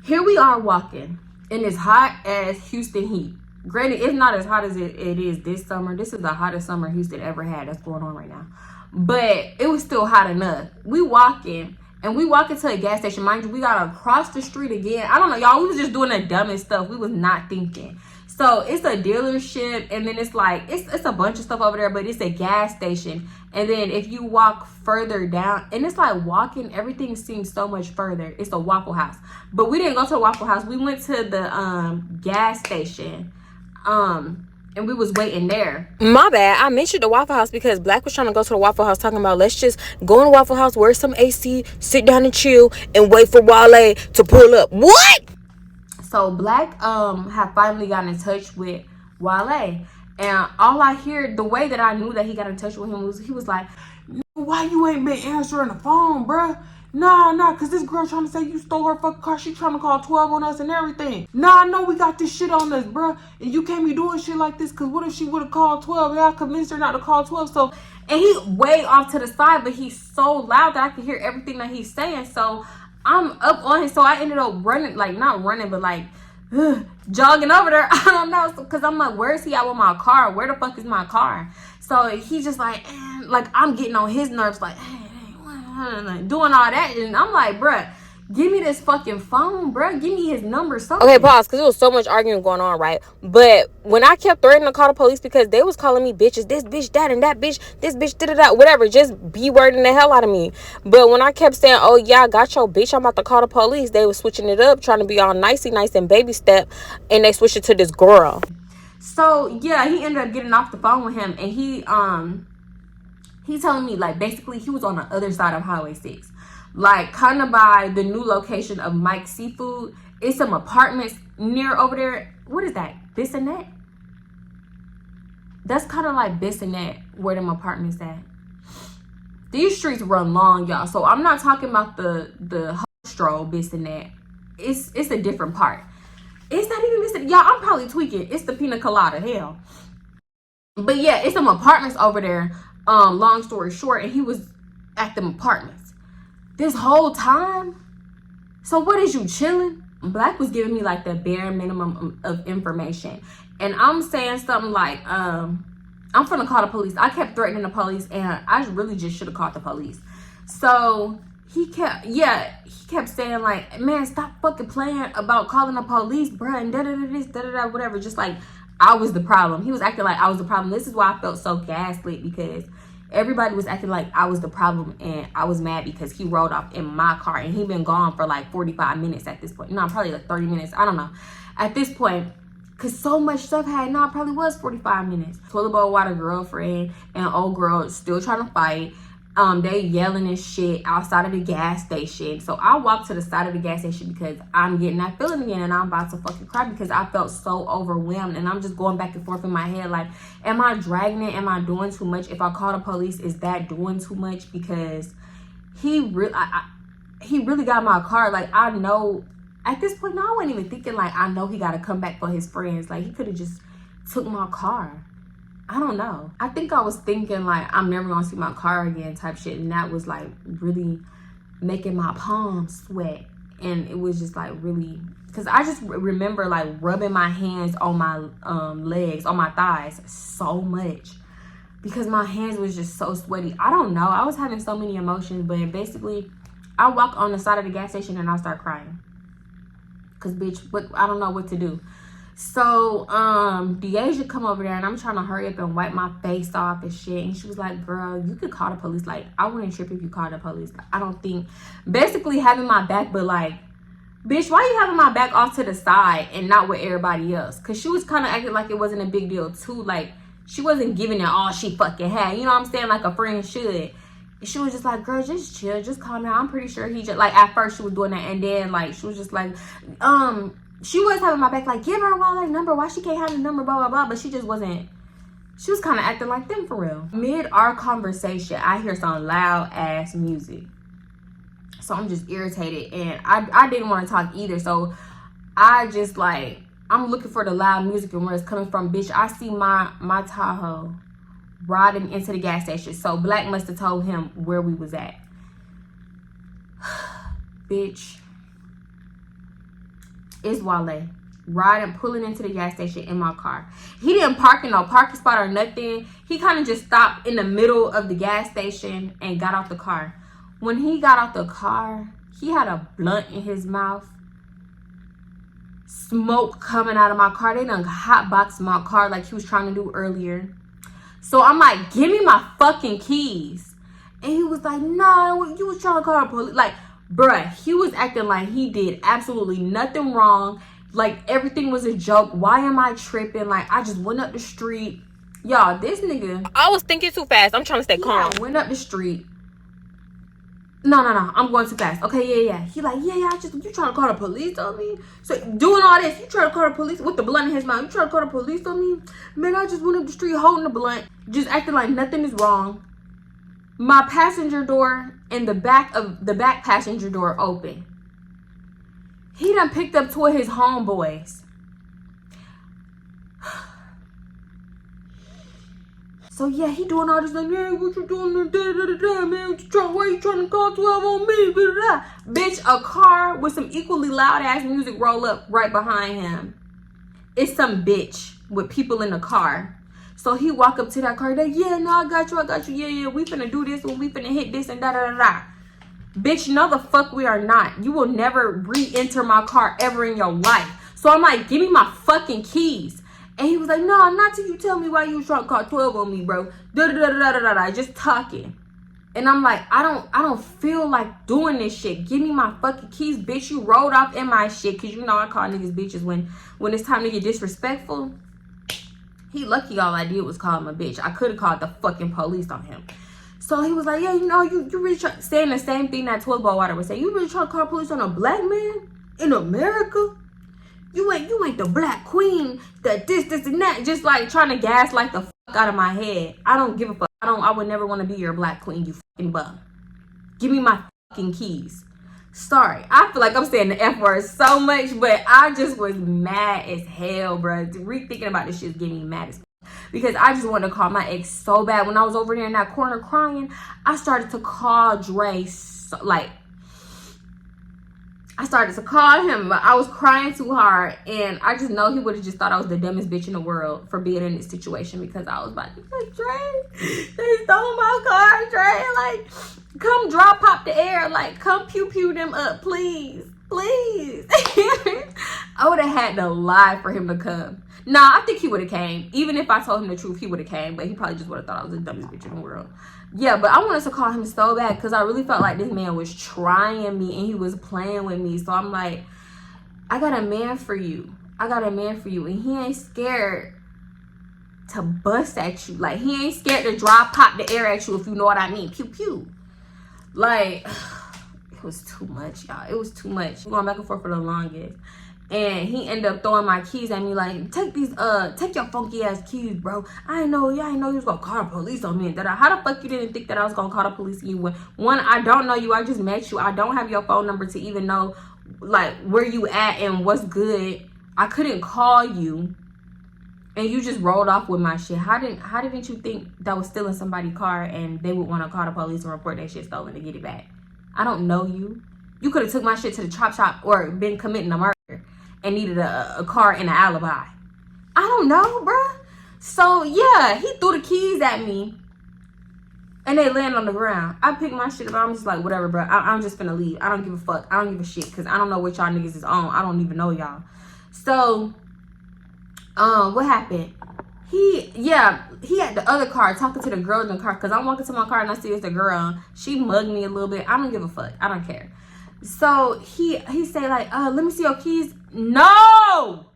Here we are walking in this hot ass Houston heat. Granted, it's not as hot as it is this summer. This is the hottest summer Houston ever had. That's going on right now. But it was still hot enough. We walking. And we walk into a gas station. Mind you, we gotta cross the street again. I don't know, y'all. We was just doing the dumbest stuff. We was not thinking. So it's a dealership, and then it's like it's a bunch of stuff over there, but it's a gas station. And then if you walk further down, and it's like walking, everything seems so much further. It's a Waffle House, but we didn't go to the Waffle House. We went to the gas station. And we was waiting there. My bad. I mentioned the Waffle House because Black was trying to go to the Waffle House talking about let's just go in the Waffle House, wear some AC, sit down and chill, and wait for Wale to pull up. What? So Black had finally gotten in touch with Wale. And all I hear, the way that I knew that he got in touch with him was he was like, why you ain't been answering the phone, bruh? Nah, cause this girl trying to say you stole her fucking car. She trying to call 12 on us and everything. Nah, I know we got this shit on us, bruh. And you can't be doing shit like this, cause what if she would have called 12? Yeah, I convinced her not to call 12. So, and he way off to the side, but he's so loud that I can hear everything that he's saying. So I'm up on him. So I ended up running, like not running, but like jogging over there. I don't know, cause I'm like, where is he at with my car? Where the fuck is my car? So he just like I'm getting on his nerves, like doing all that, and I'm like, bruh, give me this fucking phone, bruh. Give me his number, something. Okay, pause, because there was so much arguing going on, right? But when I kept threatening to call the police because they was calling me bitches, this bitch, that, and that bitch, this bitch, da-da-da, whatever, just B-wording the hell out of me. But when I kept saying, oh, yeah, I got your bitch, I'm about to call the police, they was switching it up, trying to be all nicey nice and baby step, and they switched it to this girl. So, yeah, he ended up getting off the phone with him, and he's telling me, like, basically, he was on the other side of Highway 6. Like, kind of by the new location of Mike's Seafood. It's some apartments near over there. What is that? Bissonnette? That's kind of like Bissonnette, where them apartments at. These streets run long, y'all. So, I'm not talking about the stroll Bissonnette. it's a different part. It's not even missing. Y'all, I'm probably tweaking. It's the pina colada. Hell. But yeah, it's some apartments over there. Long story short, and he was at them apartments this whole time. So what is you chilling? Black was giving me like the bare minimum of information. And I'm saying something like, I'm finna call the police. I kept threatening the police, and I really just should have called the police. So he kept saying like, man, stop fucking playing about calling the police, bruh, and da-da-da-da, whatever. Just like I was the problem. He was acting like I was the problem. This is why I felt so gaslit, because everybody was acting like I was the problem, and I was mad because he rolled off in my car, and he been gone for like 45 minutes at this point. No, probably like 30 minutes. I don't know. At this point, because so much stuff had, no, it probably was 45 minutes. Toilet bowl water girlfriend and old girl still trying to fight. They yelling and shit outside of the gas station. So I walked to the side of the gas station because I'm getting that feeling again, and I'm about to fucking cry because I felt so overwhelmed, and I'm just going back and forth in my head like, am I dragging it? Am I doing too much? If I call the police, is that doing too much? Because he really got my car. Like, I know at this point, no, I wasn't even thinking like, I know he got to come back for his friends. Like, he could have just took my car. I don't know. I think I was thinking like, I'm never gonna see my car again type shit, and that was like really making my palms sweat. And it was just like really, because I just remember like rubbing my hands on my legs, on my thighs so much, because my hands was just so sweaty. I don't know, I was having so many emotions. But basically I walk on the side of the gas station and I start crying because bitch, I don't know what to do. So Deasia come over there, and I'm trying to hurry up and wipe my face off and shit, and she was like, girl, you could call the police. Like, I wouldn't trip if you called the police. I don't think, basically having my back, but like, bitch, why you having my back off to the side and not with everybody else? Because she was kind of acting like it wasn't a big deal too. Like, she wasn't giving it all she fucking had, you know what I'm saying, like a friend should. She was just like, girl, just chill, just calm down. I'm pretty sure he just, like, at first she was doing that, and then like she was just like, she was having my back, like, give her all that number. Why she can't have the number, blah, blah, blah. But she just wasn't. She was kind of acting like them for real. Mid our conversation, I hear some loud ass music. So I'm just irritated. And I didn't want to talk either. So I just like, I'm looking for the loud music and where it's coming from. Bitch, I see my Tahoe riding into the gas station. So Black must have told him where we was at. Bitch. It's Wale pulling into the gas station in my car. He didn't park in no parking spot or nothing. He kind of just stopped in the middle of the gas station and got out the car. When he got out the car, he had a blunt in his mouth. Smoke coming out of my car. They done hotboxed my car like he was trying to do earlier. So I'm like, give me my fucking keys. And he was like, no, you was trying to call the police. Like, bruh, he was acting like he did absolutely nothing wrong. Like, everything was a joke. Why am I tripping? Like, I just went up the street. Y'all, this nigga. I was thinking too fast. I'm trying to stay calm. I went up the street. No. I'm going too fast. Okay, yeah. He like, yeah, you trying to call the police on me? So, doing all this, you trying to call the police with the blunt in his mouth. You trying to call the police on me? Man, I just went up the street holding the blunt. Just acting like nothing is wrong. My passenger door and the back passenger door open. He done picked up two of his homeboys. So yeah, he doing all this like, hey, what you doing? Man, why you trying to call 12 on me? Bitch, a car with some equally loud ass music roll up right behind him. It's some bitch with people in the car. So he walk up to that car, like, yeah, no, I got you. Yeah, we finna do this, we finna hit this and da. Bitch, no the fuck we are not. You will never re-enter my car ever in your life. So I'm like, give me my fucking keys. And he was like, no, not till you tell me why you was trying to call 12 on me, bro. Da, just talking. And I'm like, I don't feel like doing this shit. Give me my fucking keys, bitch. You rolled off in my shit. Cause you know I call niggas bitches when it's time to get disrespectful. He lucky all I did was call him a bitch. I could have called the fucking police on him. So he was like, yeah, you know, you really saying the same thing that toilet bowl water was saying. You really trying to call police on a black man in America? You ain't the black queen that this and that. Just like trying to gaslight the fuck out of my head. I don't give a fuck. I would never want to be your black queen, you fucking bum. Give me my fucking keys. Sorry, I feel like I'm saying the F word so much, but I just was mad as hell, bro. Rethinking about this shit is getting me mad as hell. Because I just wanted to call my ex so bad. When I was over there in that corner crying, I started to call Dre, I started to call him, but I was crying too hard. And I just know he would have just thought I was the dumbest bitch in the world for being in this situation, because I was like, Dre, they stole my car, Dre. Like, come drop pop the air. Like, come pew pew them up, please. Please. I would have had to lie for him to come. Nah, I think he would have came. Even if I told him the truth, he would have came. But he probably just would have thought I was the dumbest bitch in the world. Yeah, but I wanted to call him so bad because I really felt like this man was trying me and he was playing with me. So I'm like, I got a man for you. I got a man for you. And he ain't scared to bust at you. Like, he ain't scared to drop pop the air at you, if you know what I mean. Pew pew. Like, it was too much, y'all. It was too much. We're going back and forth for the longest. And he ended up throwing my keys at me like, take your funky ass keys, bro. I didn't know you was gonna call the police on me. How the fuck you didn't think that I was gonna call the police on you? One, I don't know you. I just met you. I don't have your phone number to even know like where you at and what's good. I couldn't call you, and you just rolled off with my shit. How didn't you think that was stealing somebody's car and they would want to call the police and report that shit stolen to get it back? I don't know you. You could have took my shit to the chop shop or been committing a murder and needed a car and an alibi. I don't know, bruh. So, yeah, he threw the keys at me. And they land on the ground. I picked my shit up. I'm just like, whatever, bruh. I'm just finna leave. I don't give a fuck. I don't give a shit. Because I don't know what y'all niggas is on. I don't even know y'all. So, what happened? He had the other car talking to the girl in the car. Because I'm walking to my car and I see it's the girl. She mugged me a little bit. I don't give a fuck. I don't care. So he say like, let me see your keys. No,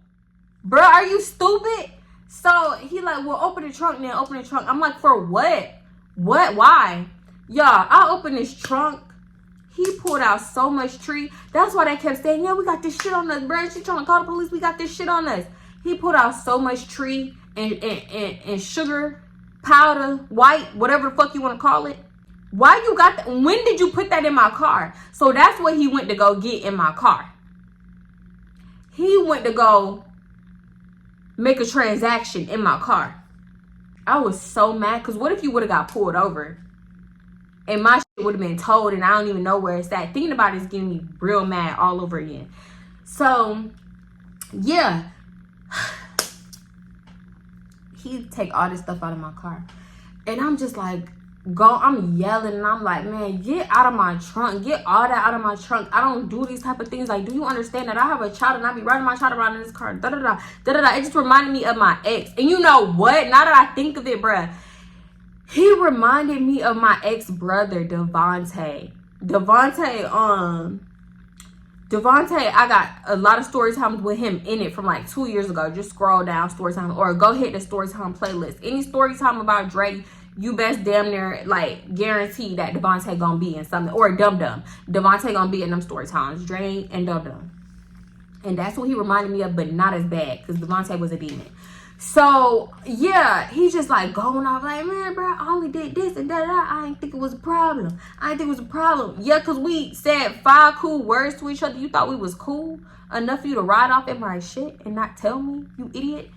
bro, are you stupid? So he like, well, open the trunk then. Open the trunk. I'm like, for what? What? Why? Y'all, I opened this trunk. He pulled out so much tree. That's why they kept saying, yeah, we got this shit on us, bro. She trying to call the police. We got this shit on us. He pulled out so much tree and sugar, powder, white, whatever the fuck you want to call it. Why you got that? When did you put that in my car? So that's what he went to go get in my car. He went to go make a transaction in my car. I was so mad because what if you would have got pulled over and my shit would have been towed and I don't even know where it's at? Thinking about it is getting me real mad all over again. So, yeah. He take all this stuff out of my car. And I'm just like, I'm yelling and I'm like, man, get out of my trunk. Get all that out of my trunk. I don't do these type of things. Like, do you understand that I have a child and I be riding my child around in this car? It just reminded me of my ex. And you know what? Now that I think of it, bruh, he reminded me of my ex-brother, Devontae, I got a lot of story times with him in it from like 2 years ago. Just scroll down story time or go hit the story time playlist. Any story time about Drake, you best damn near like guarantee that Devontae gonna be in something, or Dum Dum. Devontae gonna be in them story times, Dre and Dum Dum. And that's what he reminded me of, but not as bad because Devontae was a demon. So yeah, he's just like going off like, man, bro, I only did this and that. I didn't think it was a problem. Yeah, because we said 5 cool words to each other. You thought we was cool enough for you to ride off in my shit and not tell me, you idiot?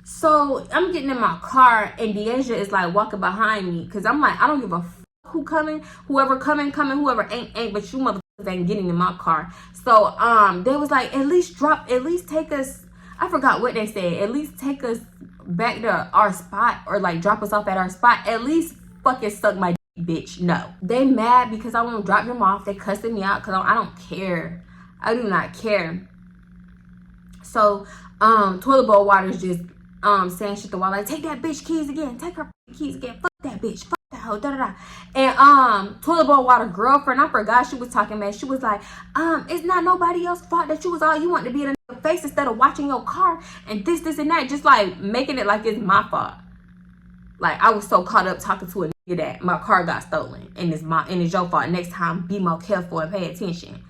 So I'm getting in my car and Deasia is like walking behind me because I'm like, I don't give a fuck who coming, whoever coming, whoever ain't, but you motherfuckers ain't getting in my car. So they was like, at least take us, I forgot what they said, at least take us back to our spot or like drop us off at our spot. At least fucking suck my bitch. No, they mad because I won't drop them off. They cussing me out because I don't care. I do not care. So toilet bowl water's just saying shit to wall like, take that bitch keys again, take her keys again, fuck that bitch, fuck that hoe, and toilet bowl water girlfriend, I forgot she was talking, man. She was like, it's not nobody else's fault that you was all you want to be in a face instead of watching your car and this and that, just like making it like it's my fault. Like I was so caught up talking to a nigga that my car got stolen and it's your fault. Next time be more careful and pay attention.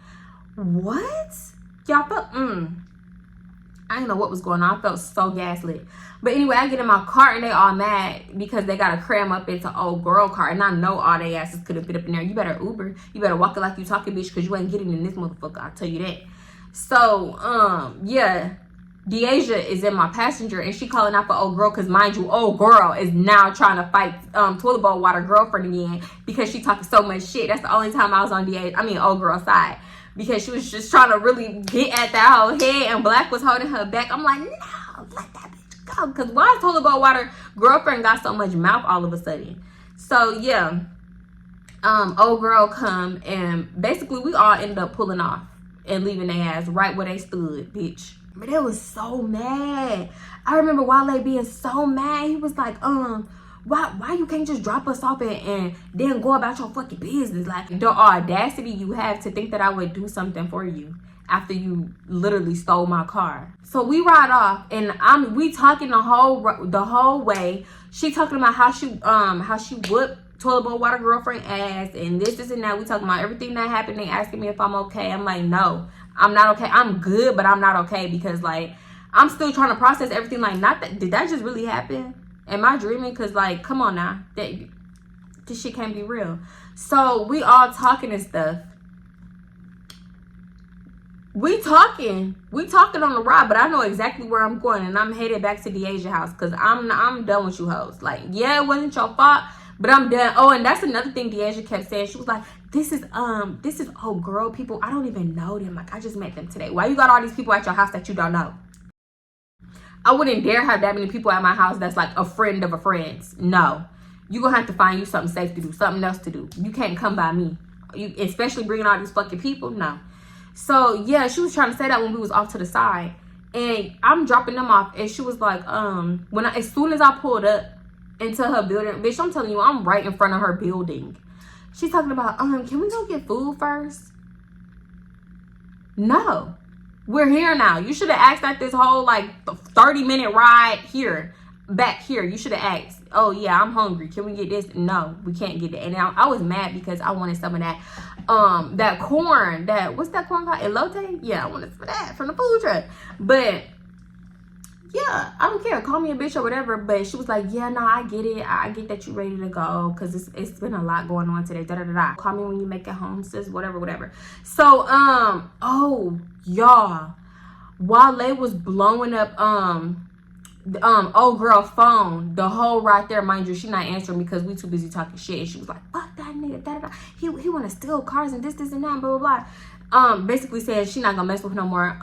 What? Y'all felt I didn't know what was going on. I felt so gaslit. But anyway, I get in my car and they all mad because they got to cram up into old girl car. And I know all they asses could have fit up in there. You better Uber. You better walk it like you talking, bitch, because you ain't getting in this motherfucker. I'll tell you that. So, yeah. Deasia is in my passenger and she calling out for old girl because, mind you, old girl is now trying to fight toilet bowl water girlfriend again because she talking so much shit. That's the only time I was on old girl side, because she was just trying to really get at that whole head and Black was holding her back. I'm like, no, let that bitch go, because why toilet bowl water girlfriend got so much mouth all of a sudden? So yeah, old girl come and basically we all ended up pulling off and leaving their ass right where they stood, bitch. But they was so mad. I remember Wale being so mad. He was like, why you can't just drop us off and then go about your fucking business? Like, the audacity you have to think that I would do something for you after you literally stole my car. So we ride off and we talking the whole way. She talking about how she whooped toilet bowl water girlfriend ass and this and that. We talking about everything that happened. They asking me if I'm okay. I'm like, no, I'm not okay. I'm good, but I'm not okay because, like, I'm still trying to process everything. Like, did that just really happen? Am I dreaming? Because, like, come on now. This shit can't be real. So we all talking and stuff. We talking on the ride, but I know exactly where I'm going, and I'm headed back to Deasia house because I'm done with you hoes. Like, yeah, it wasn't your fault, but I'm done. Oh, and that's another thing Deasia kept saying. She was like, this is old girl people. I don't even know them. Like, I just met them today. Why you got all these people at your house that you don't know? I wouldn't dare have that many people at my house that's like a friend of a friend's. No. You're going to have to find you something safe to do, something else to do. You can't come by me. Especially bringing all these fucking people. No. So, yeah, she was trying to say that when we was off to the side. And I'm dropping them off. And she was like, as soon as I pulled up into her building, bitch, I'm telling you, I'm right in front of her building. She's talking about, can we go get food first? No. We're here now. You should have asked at this whole, like, 30-minute ride back here. You should have asked, oh, yeah, I'm hungry. Can we get this? No, we can't get it. And now I was mad because I wanted some of that corn. What's that corn called? Elote? Yeah, I wanted some of that from the food truck. But, yeah, I don't care. Call me a bitch or whatever. But she was like, yeah, no, I get it. I get that you ready to go because it's been a lot going on today. Da-da-da-da. Call me when you make it home, sis. Whatever. So, oh, y'all, Wale was blowing up old girl phone the whole right there. Mind you, she not answering because we too busy talking shit. And she was like, fuck that nigga, da-da-da. He want to steal cars and this and that, blah, blah, blah. Basically said she not gonna mess with him no more.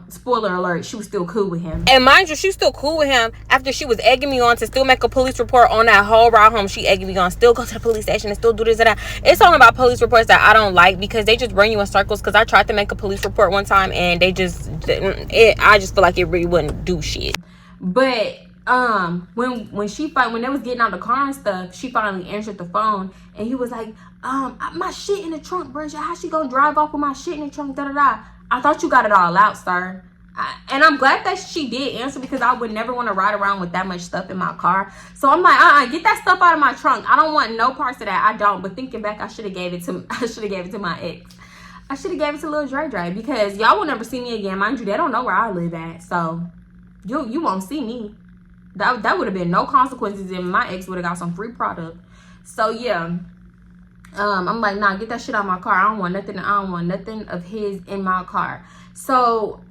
Spoiler alert, she was still cool with him. And mind you, she was still cool with him after she was egging me on to still make a police report on that whole ride home. She egging me on, still go to the police station and still do this and that. It's all about police reports that I don't like because they just bring you in circles. Because I tried to make a police report one time and they just I just feel like it really wouldn't do shit. But when they was getting out the car and stuff, she finally answered the phone and he was like, my shit in the trunk, Bridget. How she gonna drive off with my shit in the trunk? Da-da-da. I thought you got it all out, sir. And I'm glad that she did answer because I would never want to ride around with that much stuff in my car. So I'm like, get that stuff out of my trunk. I don't want no parts of that. I don't. But thinking back, I should have gave it to my ex. I should have gave it to Lil Rayray because y'all will never see me again. Mind you, they don't know where I live at. So you won't see me. That would have been no consequences and my ex would have got some free product. So yeah. I'm like, nah, get that shit out of my car. I don't want nothing of his in my car. So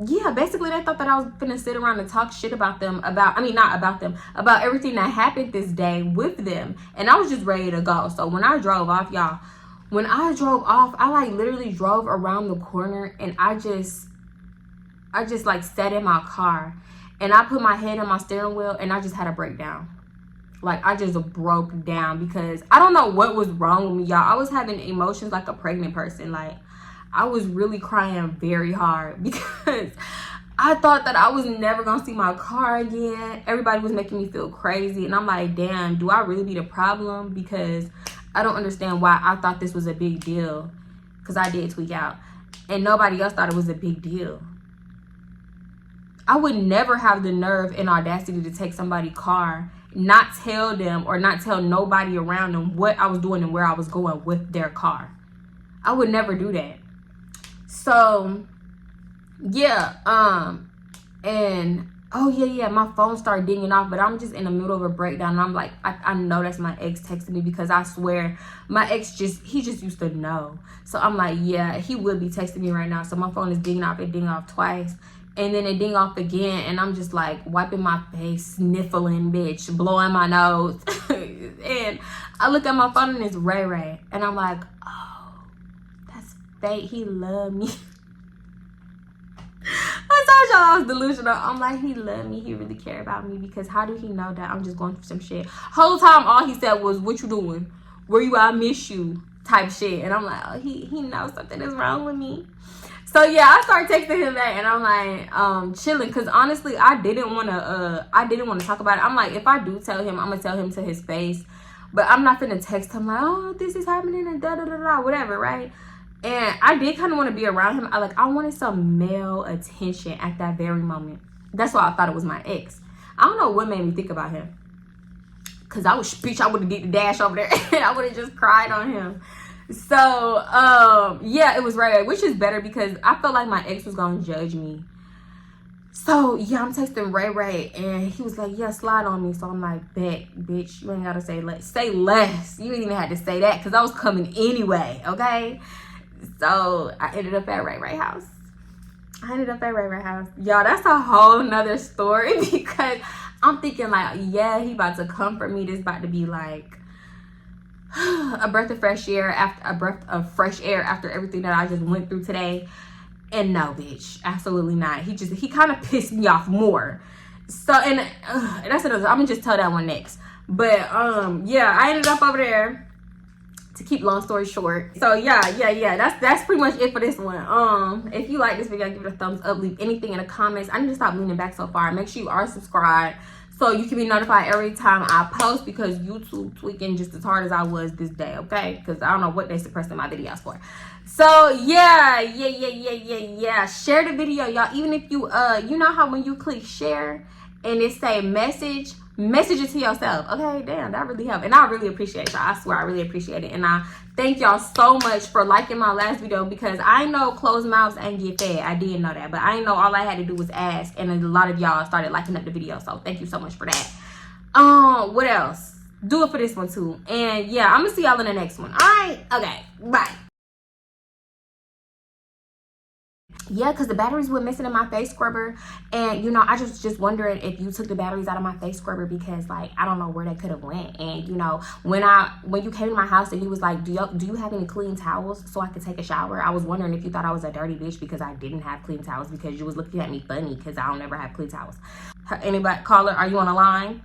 yeah, basically they thought that I was gonna sit around and talk shit about them, about everything that happened this day with them. And I was just ready to go. So when I drove off, y'all, I like literally drove around the corner and I just like sat in my car and I put my head on my steering wheel and I just had a breakdown. Like, I just broke down because I don't know what was wrong with me, y'all. I was having emotions like a pregnant person. Like, I was really crying very hard because I thought that I was never going to see my car again. Everybody was making me feel crazy. And I'm like, damn, do I really be the problem? Because I don't understand why I thought this was a big deal. Because I did tweak out. And nobody else thought it was a big deal. I would never have the nerve and audacity to take somebody's car, not tell them or not tell nobody around them what I was doing and where I was going with their car. I would never do that. So yeah, And oh yeah, my phone started dinging off, but I'm just in the middle of a breakdown, and I'm like, I know that's my ex texting me, because I swear my ex he just used to know. So I'm like, yeah, he would be texting me right now. So my phone is dinging off. It dinged off twice, and then it dinged off again, and I'm just like wiping my face, sniffling, bitch, blowing my nose. And I look at my phone and it's Rayray, and I'm like, oh, that's fake. He loved me. I told y'all I was delusional. I'm like, he loved me. He really cared about me, because how do he know that I'm just going through some shit? Whole time, all he said was, what you doing? Where you at? I miss you type shit. And I'm like, oh, he knows something is wrong with me. So yeah, I started texting him back, and I'm like, chilling, because honestly, I didn't want to talk about it. I'm like, if I do tell him, I'm gonna tell him to his face, but I'm not gonna text him like, oh, this is happening and da da da da, whatever, right? And I did kind of want to be around him. I wanted some male attention at that very moment. That's why I thought it was my ex. I don't know what made me think about him, because I would have did the dash over there and I would have just cried on him. So yeah, it was Ray, which is better, because I felt like my ex was gonna judge me. So yeah, I'm texting Ray, and he was like, yeah, slide on me. So I'm like, bet, bitch, you ain't gotta say less. You ain't even had to say that, because I was coming anyway, okay? So I ended up at Rayray house. Y'all, that's a whole nother story, because I'm thinking like, yeah, he about to comfort me. This about to be like a breath of fresh air after everything that I just went through today. And no, bitch, absolutely not. He kind of pissed me off more. So, and that's another, I'm gonna just tell that one next. But yeah, I ended up over there, to keep long story short. So yeah, that's pretty much it for this one. If you like this video, give it a thumbs up, leave anything in the comments. I need to stop leaning back so far. Make sure you are subscribed, so you can be notified every time I post, because YouTube tweaking just as hard as I was this day, okay? Because I don't know what they're suppressing my videos for. So yeah, share the video, y'all. Even if you you know how when you click share and it say message it to yourself, okay? Damn, that really helped, and I really appreciate y'all. I swear I really appreciate it, and I thank y'all so much for liking my last video, because I know closed mouths ain't get fed. I didn't know that, but I know all I had to do was ask, and a lot of y'all started liking up the video, so thank you so much for that. What else? Do it for this one too, and yeah, I'm gonna see y'all in the next one. All right, okay, bye. Yeah, because the batteries were missing in my face scrubber, and you know, I just wondering if you took the batteries out of my face scrubber, because like I don't know where they could have went. And you know, when you came to my house and you was like, do you have any clean towels so I could take a shower? I was wondering if you thought I was a dirty bitch because I didn't have clean towels, because you was looking at me funny because I don't ever have clean towels. Anybody, caller, are you on the line?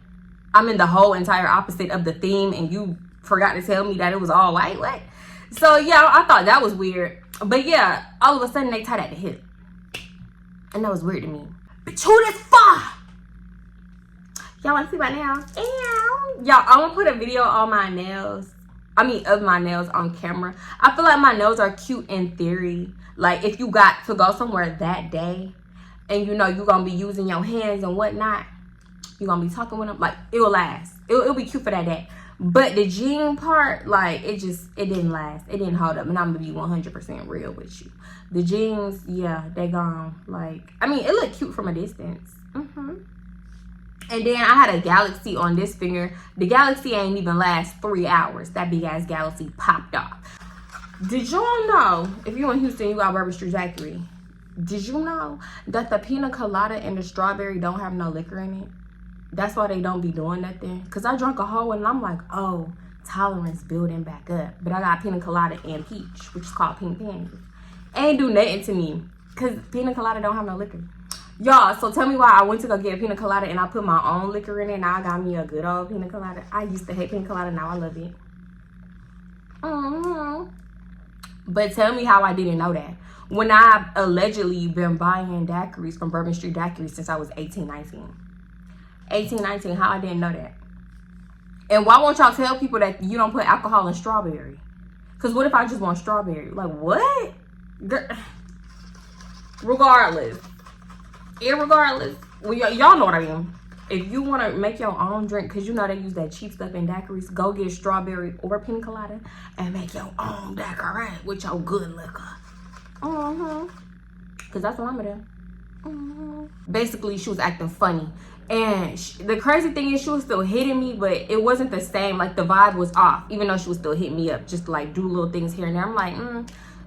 I'm in the whole entire opposite of the theme, and you forgot to tell me that it was all white. What? So yeah, I thought that was weird. But yeah, all of a sudden they tied at the hip, and that was weird to me. Bitch, who this for? Y'all want to see my nails? Ew. Y'all, I want to put a video on my nails. Of my nails on camera. I feel like my nails are cute in theory. Like if you got to go somewhere that day, and you know you're gonna be using your hands and whatnot, you're gonna be talking with them. Like it will last. It'll be cute for that day. But the jean part, like, it didn't last. It didn't hold up. And I'm going to be 100% real with you. The jeans, yeah, they gone. Like, I mean, it looked cute from a distance. And then I had a Galaxy on this finger. The Galaxy ain't even last 3 hours. That big-ass Galaxy popped off. Did y'all know, if you're in Houston, you got Bourbon Street Daiquiri. Did you know that the pina colada and the strawberry don't have no liquor in it? That's why they don't be doing nothing. Because I drank a whole one and I'm like, oh, tolerance building back up. But I got pina colada and peach, which is called pink panties. Ain't do nothing to me, because pina colada don't have no liquor. Y'all, so tell me why I went to go get a pina colada and I put my own liquor in it. Now I got me a good old pina colada. I used to hate pina colada. Now I love it. But tell me how I didn't know that, when I've allegedly been buying daiquiris from Bourbon Street Daiquiri since I was 18, 19, how I didn't know that. And why won't y'all tell people that you don't put alcohol in strawberry? Because what if I just want strawberry? Like, what? Regardless, well, y'all know what I mean. If you want to make your own drink, because you know they use that cheap stuff in daiquiris, go get strawberry or pina colada and make your own daiquiri with your good liquor. Because that's what I'm gonna do. Basically, she was acting funny. And the crazy thing is, she was still hitting me, but it wasn't the same. Like, the vibe was off, even though she was still hitting me up, just to, like, do little things here and there. I'm like,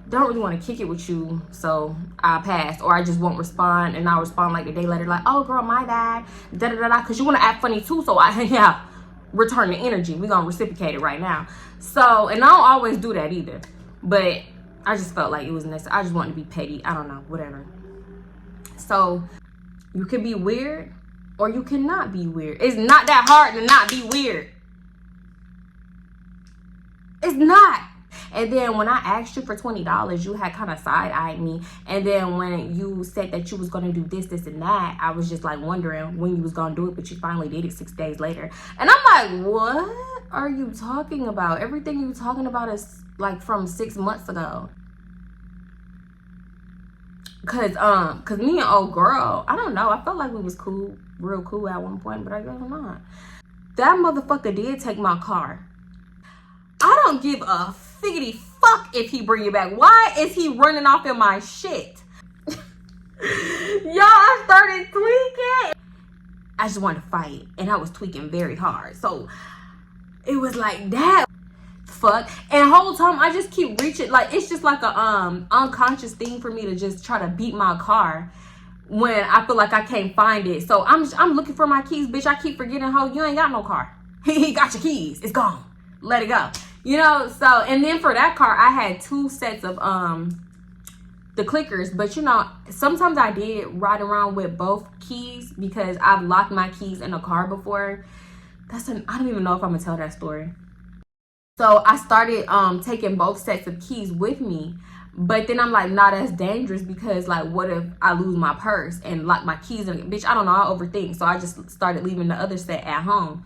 don't really want to kick it with you, so I pass. Or I just won't respond, and I'll respond, like, a day later, like, oh, girl, my bad, da-da-da-da, because you want to act funny, too, so I, yeah, return the energy. We're going to reciprocate it right now. So, and I don't always do that either, but I just felt like it was necessary. I just wanted to be petty. I don't know, whatever. So, you could be weird, or you cannot be weird. It's not that hard to not be weird. It's not. And then when I asked you for $20, you had kind of side-eyed me. And then when you said that you was going to do this, this, and that, I was just like wondering when you was going to do it, but you finally did it 6 days later. And I'm like, what are you talking about? Everything you talking about is like from 6 months ago. Cause me and old girl, I don't know, I felt like we was cool, real cool at one point, but I guess not. That motherfucker did take my car. I don't give a figgity fuck if he bring it back. Why is he running off in my shit? Y'all, I started tweaking. I just wanted to fight, and I was tweaking very hard. So it was like that. Fuck. And the whole time I just keep reaching, like, it's just like a unconscious thing for me to just try to beat my car when I feel like I can't find it. So I'm looking for my keys, bitch. I keep forgetting, ho, you ain't got no car. He got your keys. It's gone. Let it go. You know, so, and then for that car, I had 2 sets of the clickers, but you know, sometimes I did ride around with both keys because I've locked my keys in a car before. I don't even know if I'm gonna tell that story. So I started taking both sets of keys with me, but then I'm like, nah, that's dangerous because, like, what if I lose my purse and lock my keys in it? Bitch, I don't know, I overthink. So I just started leaving the other set at home.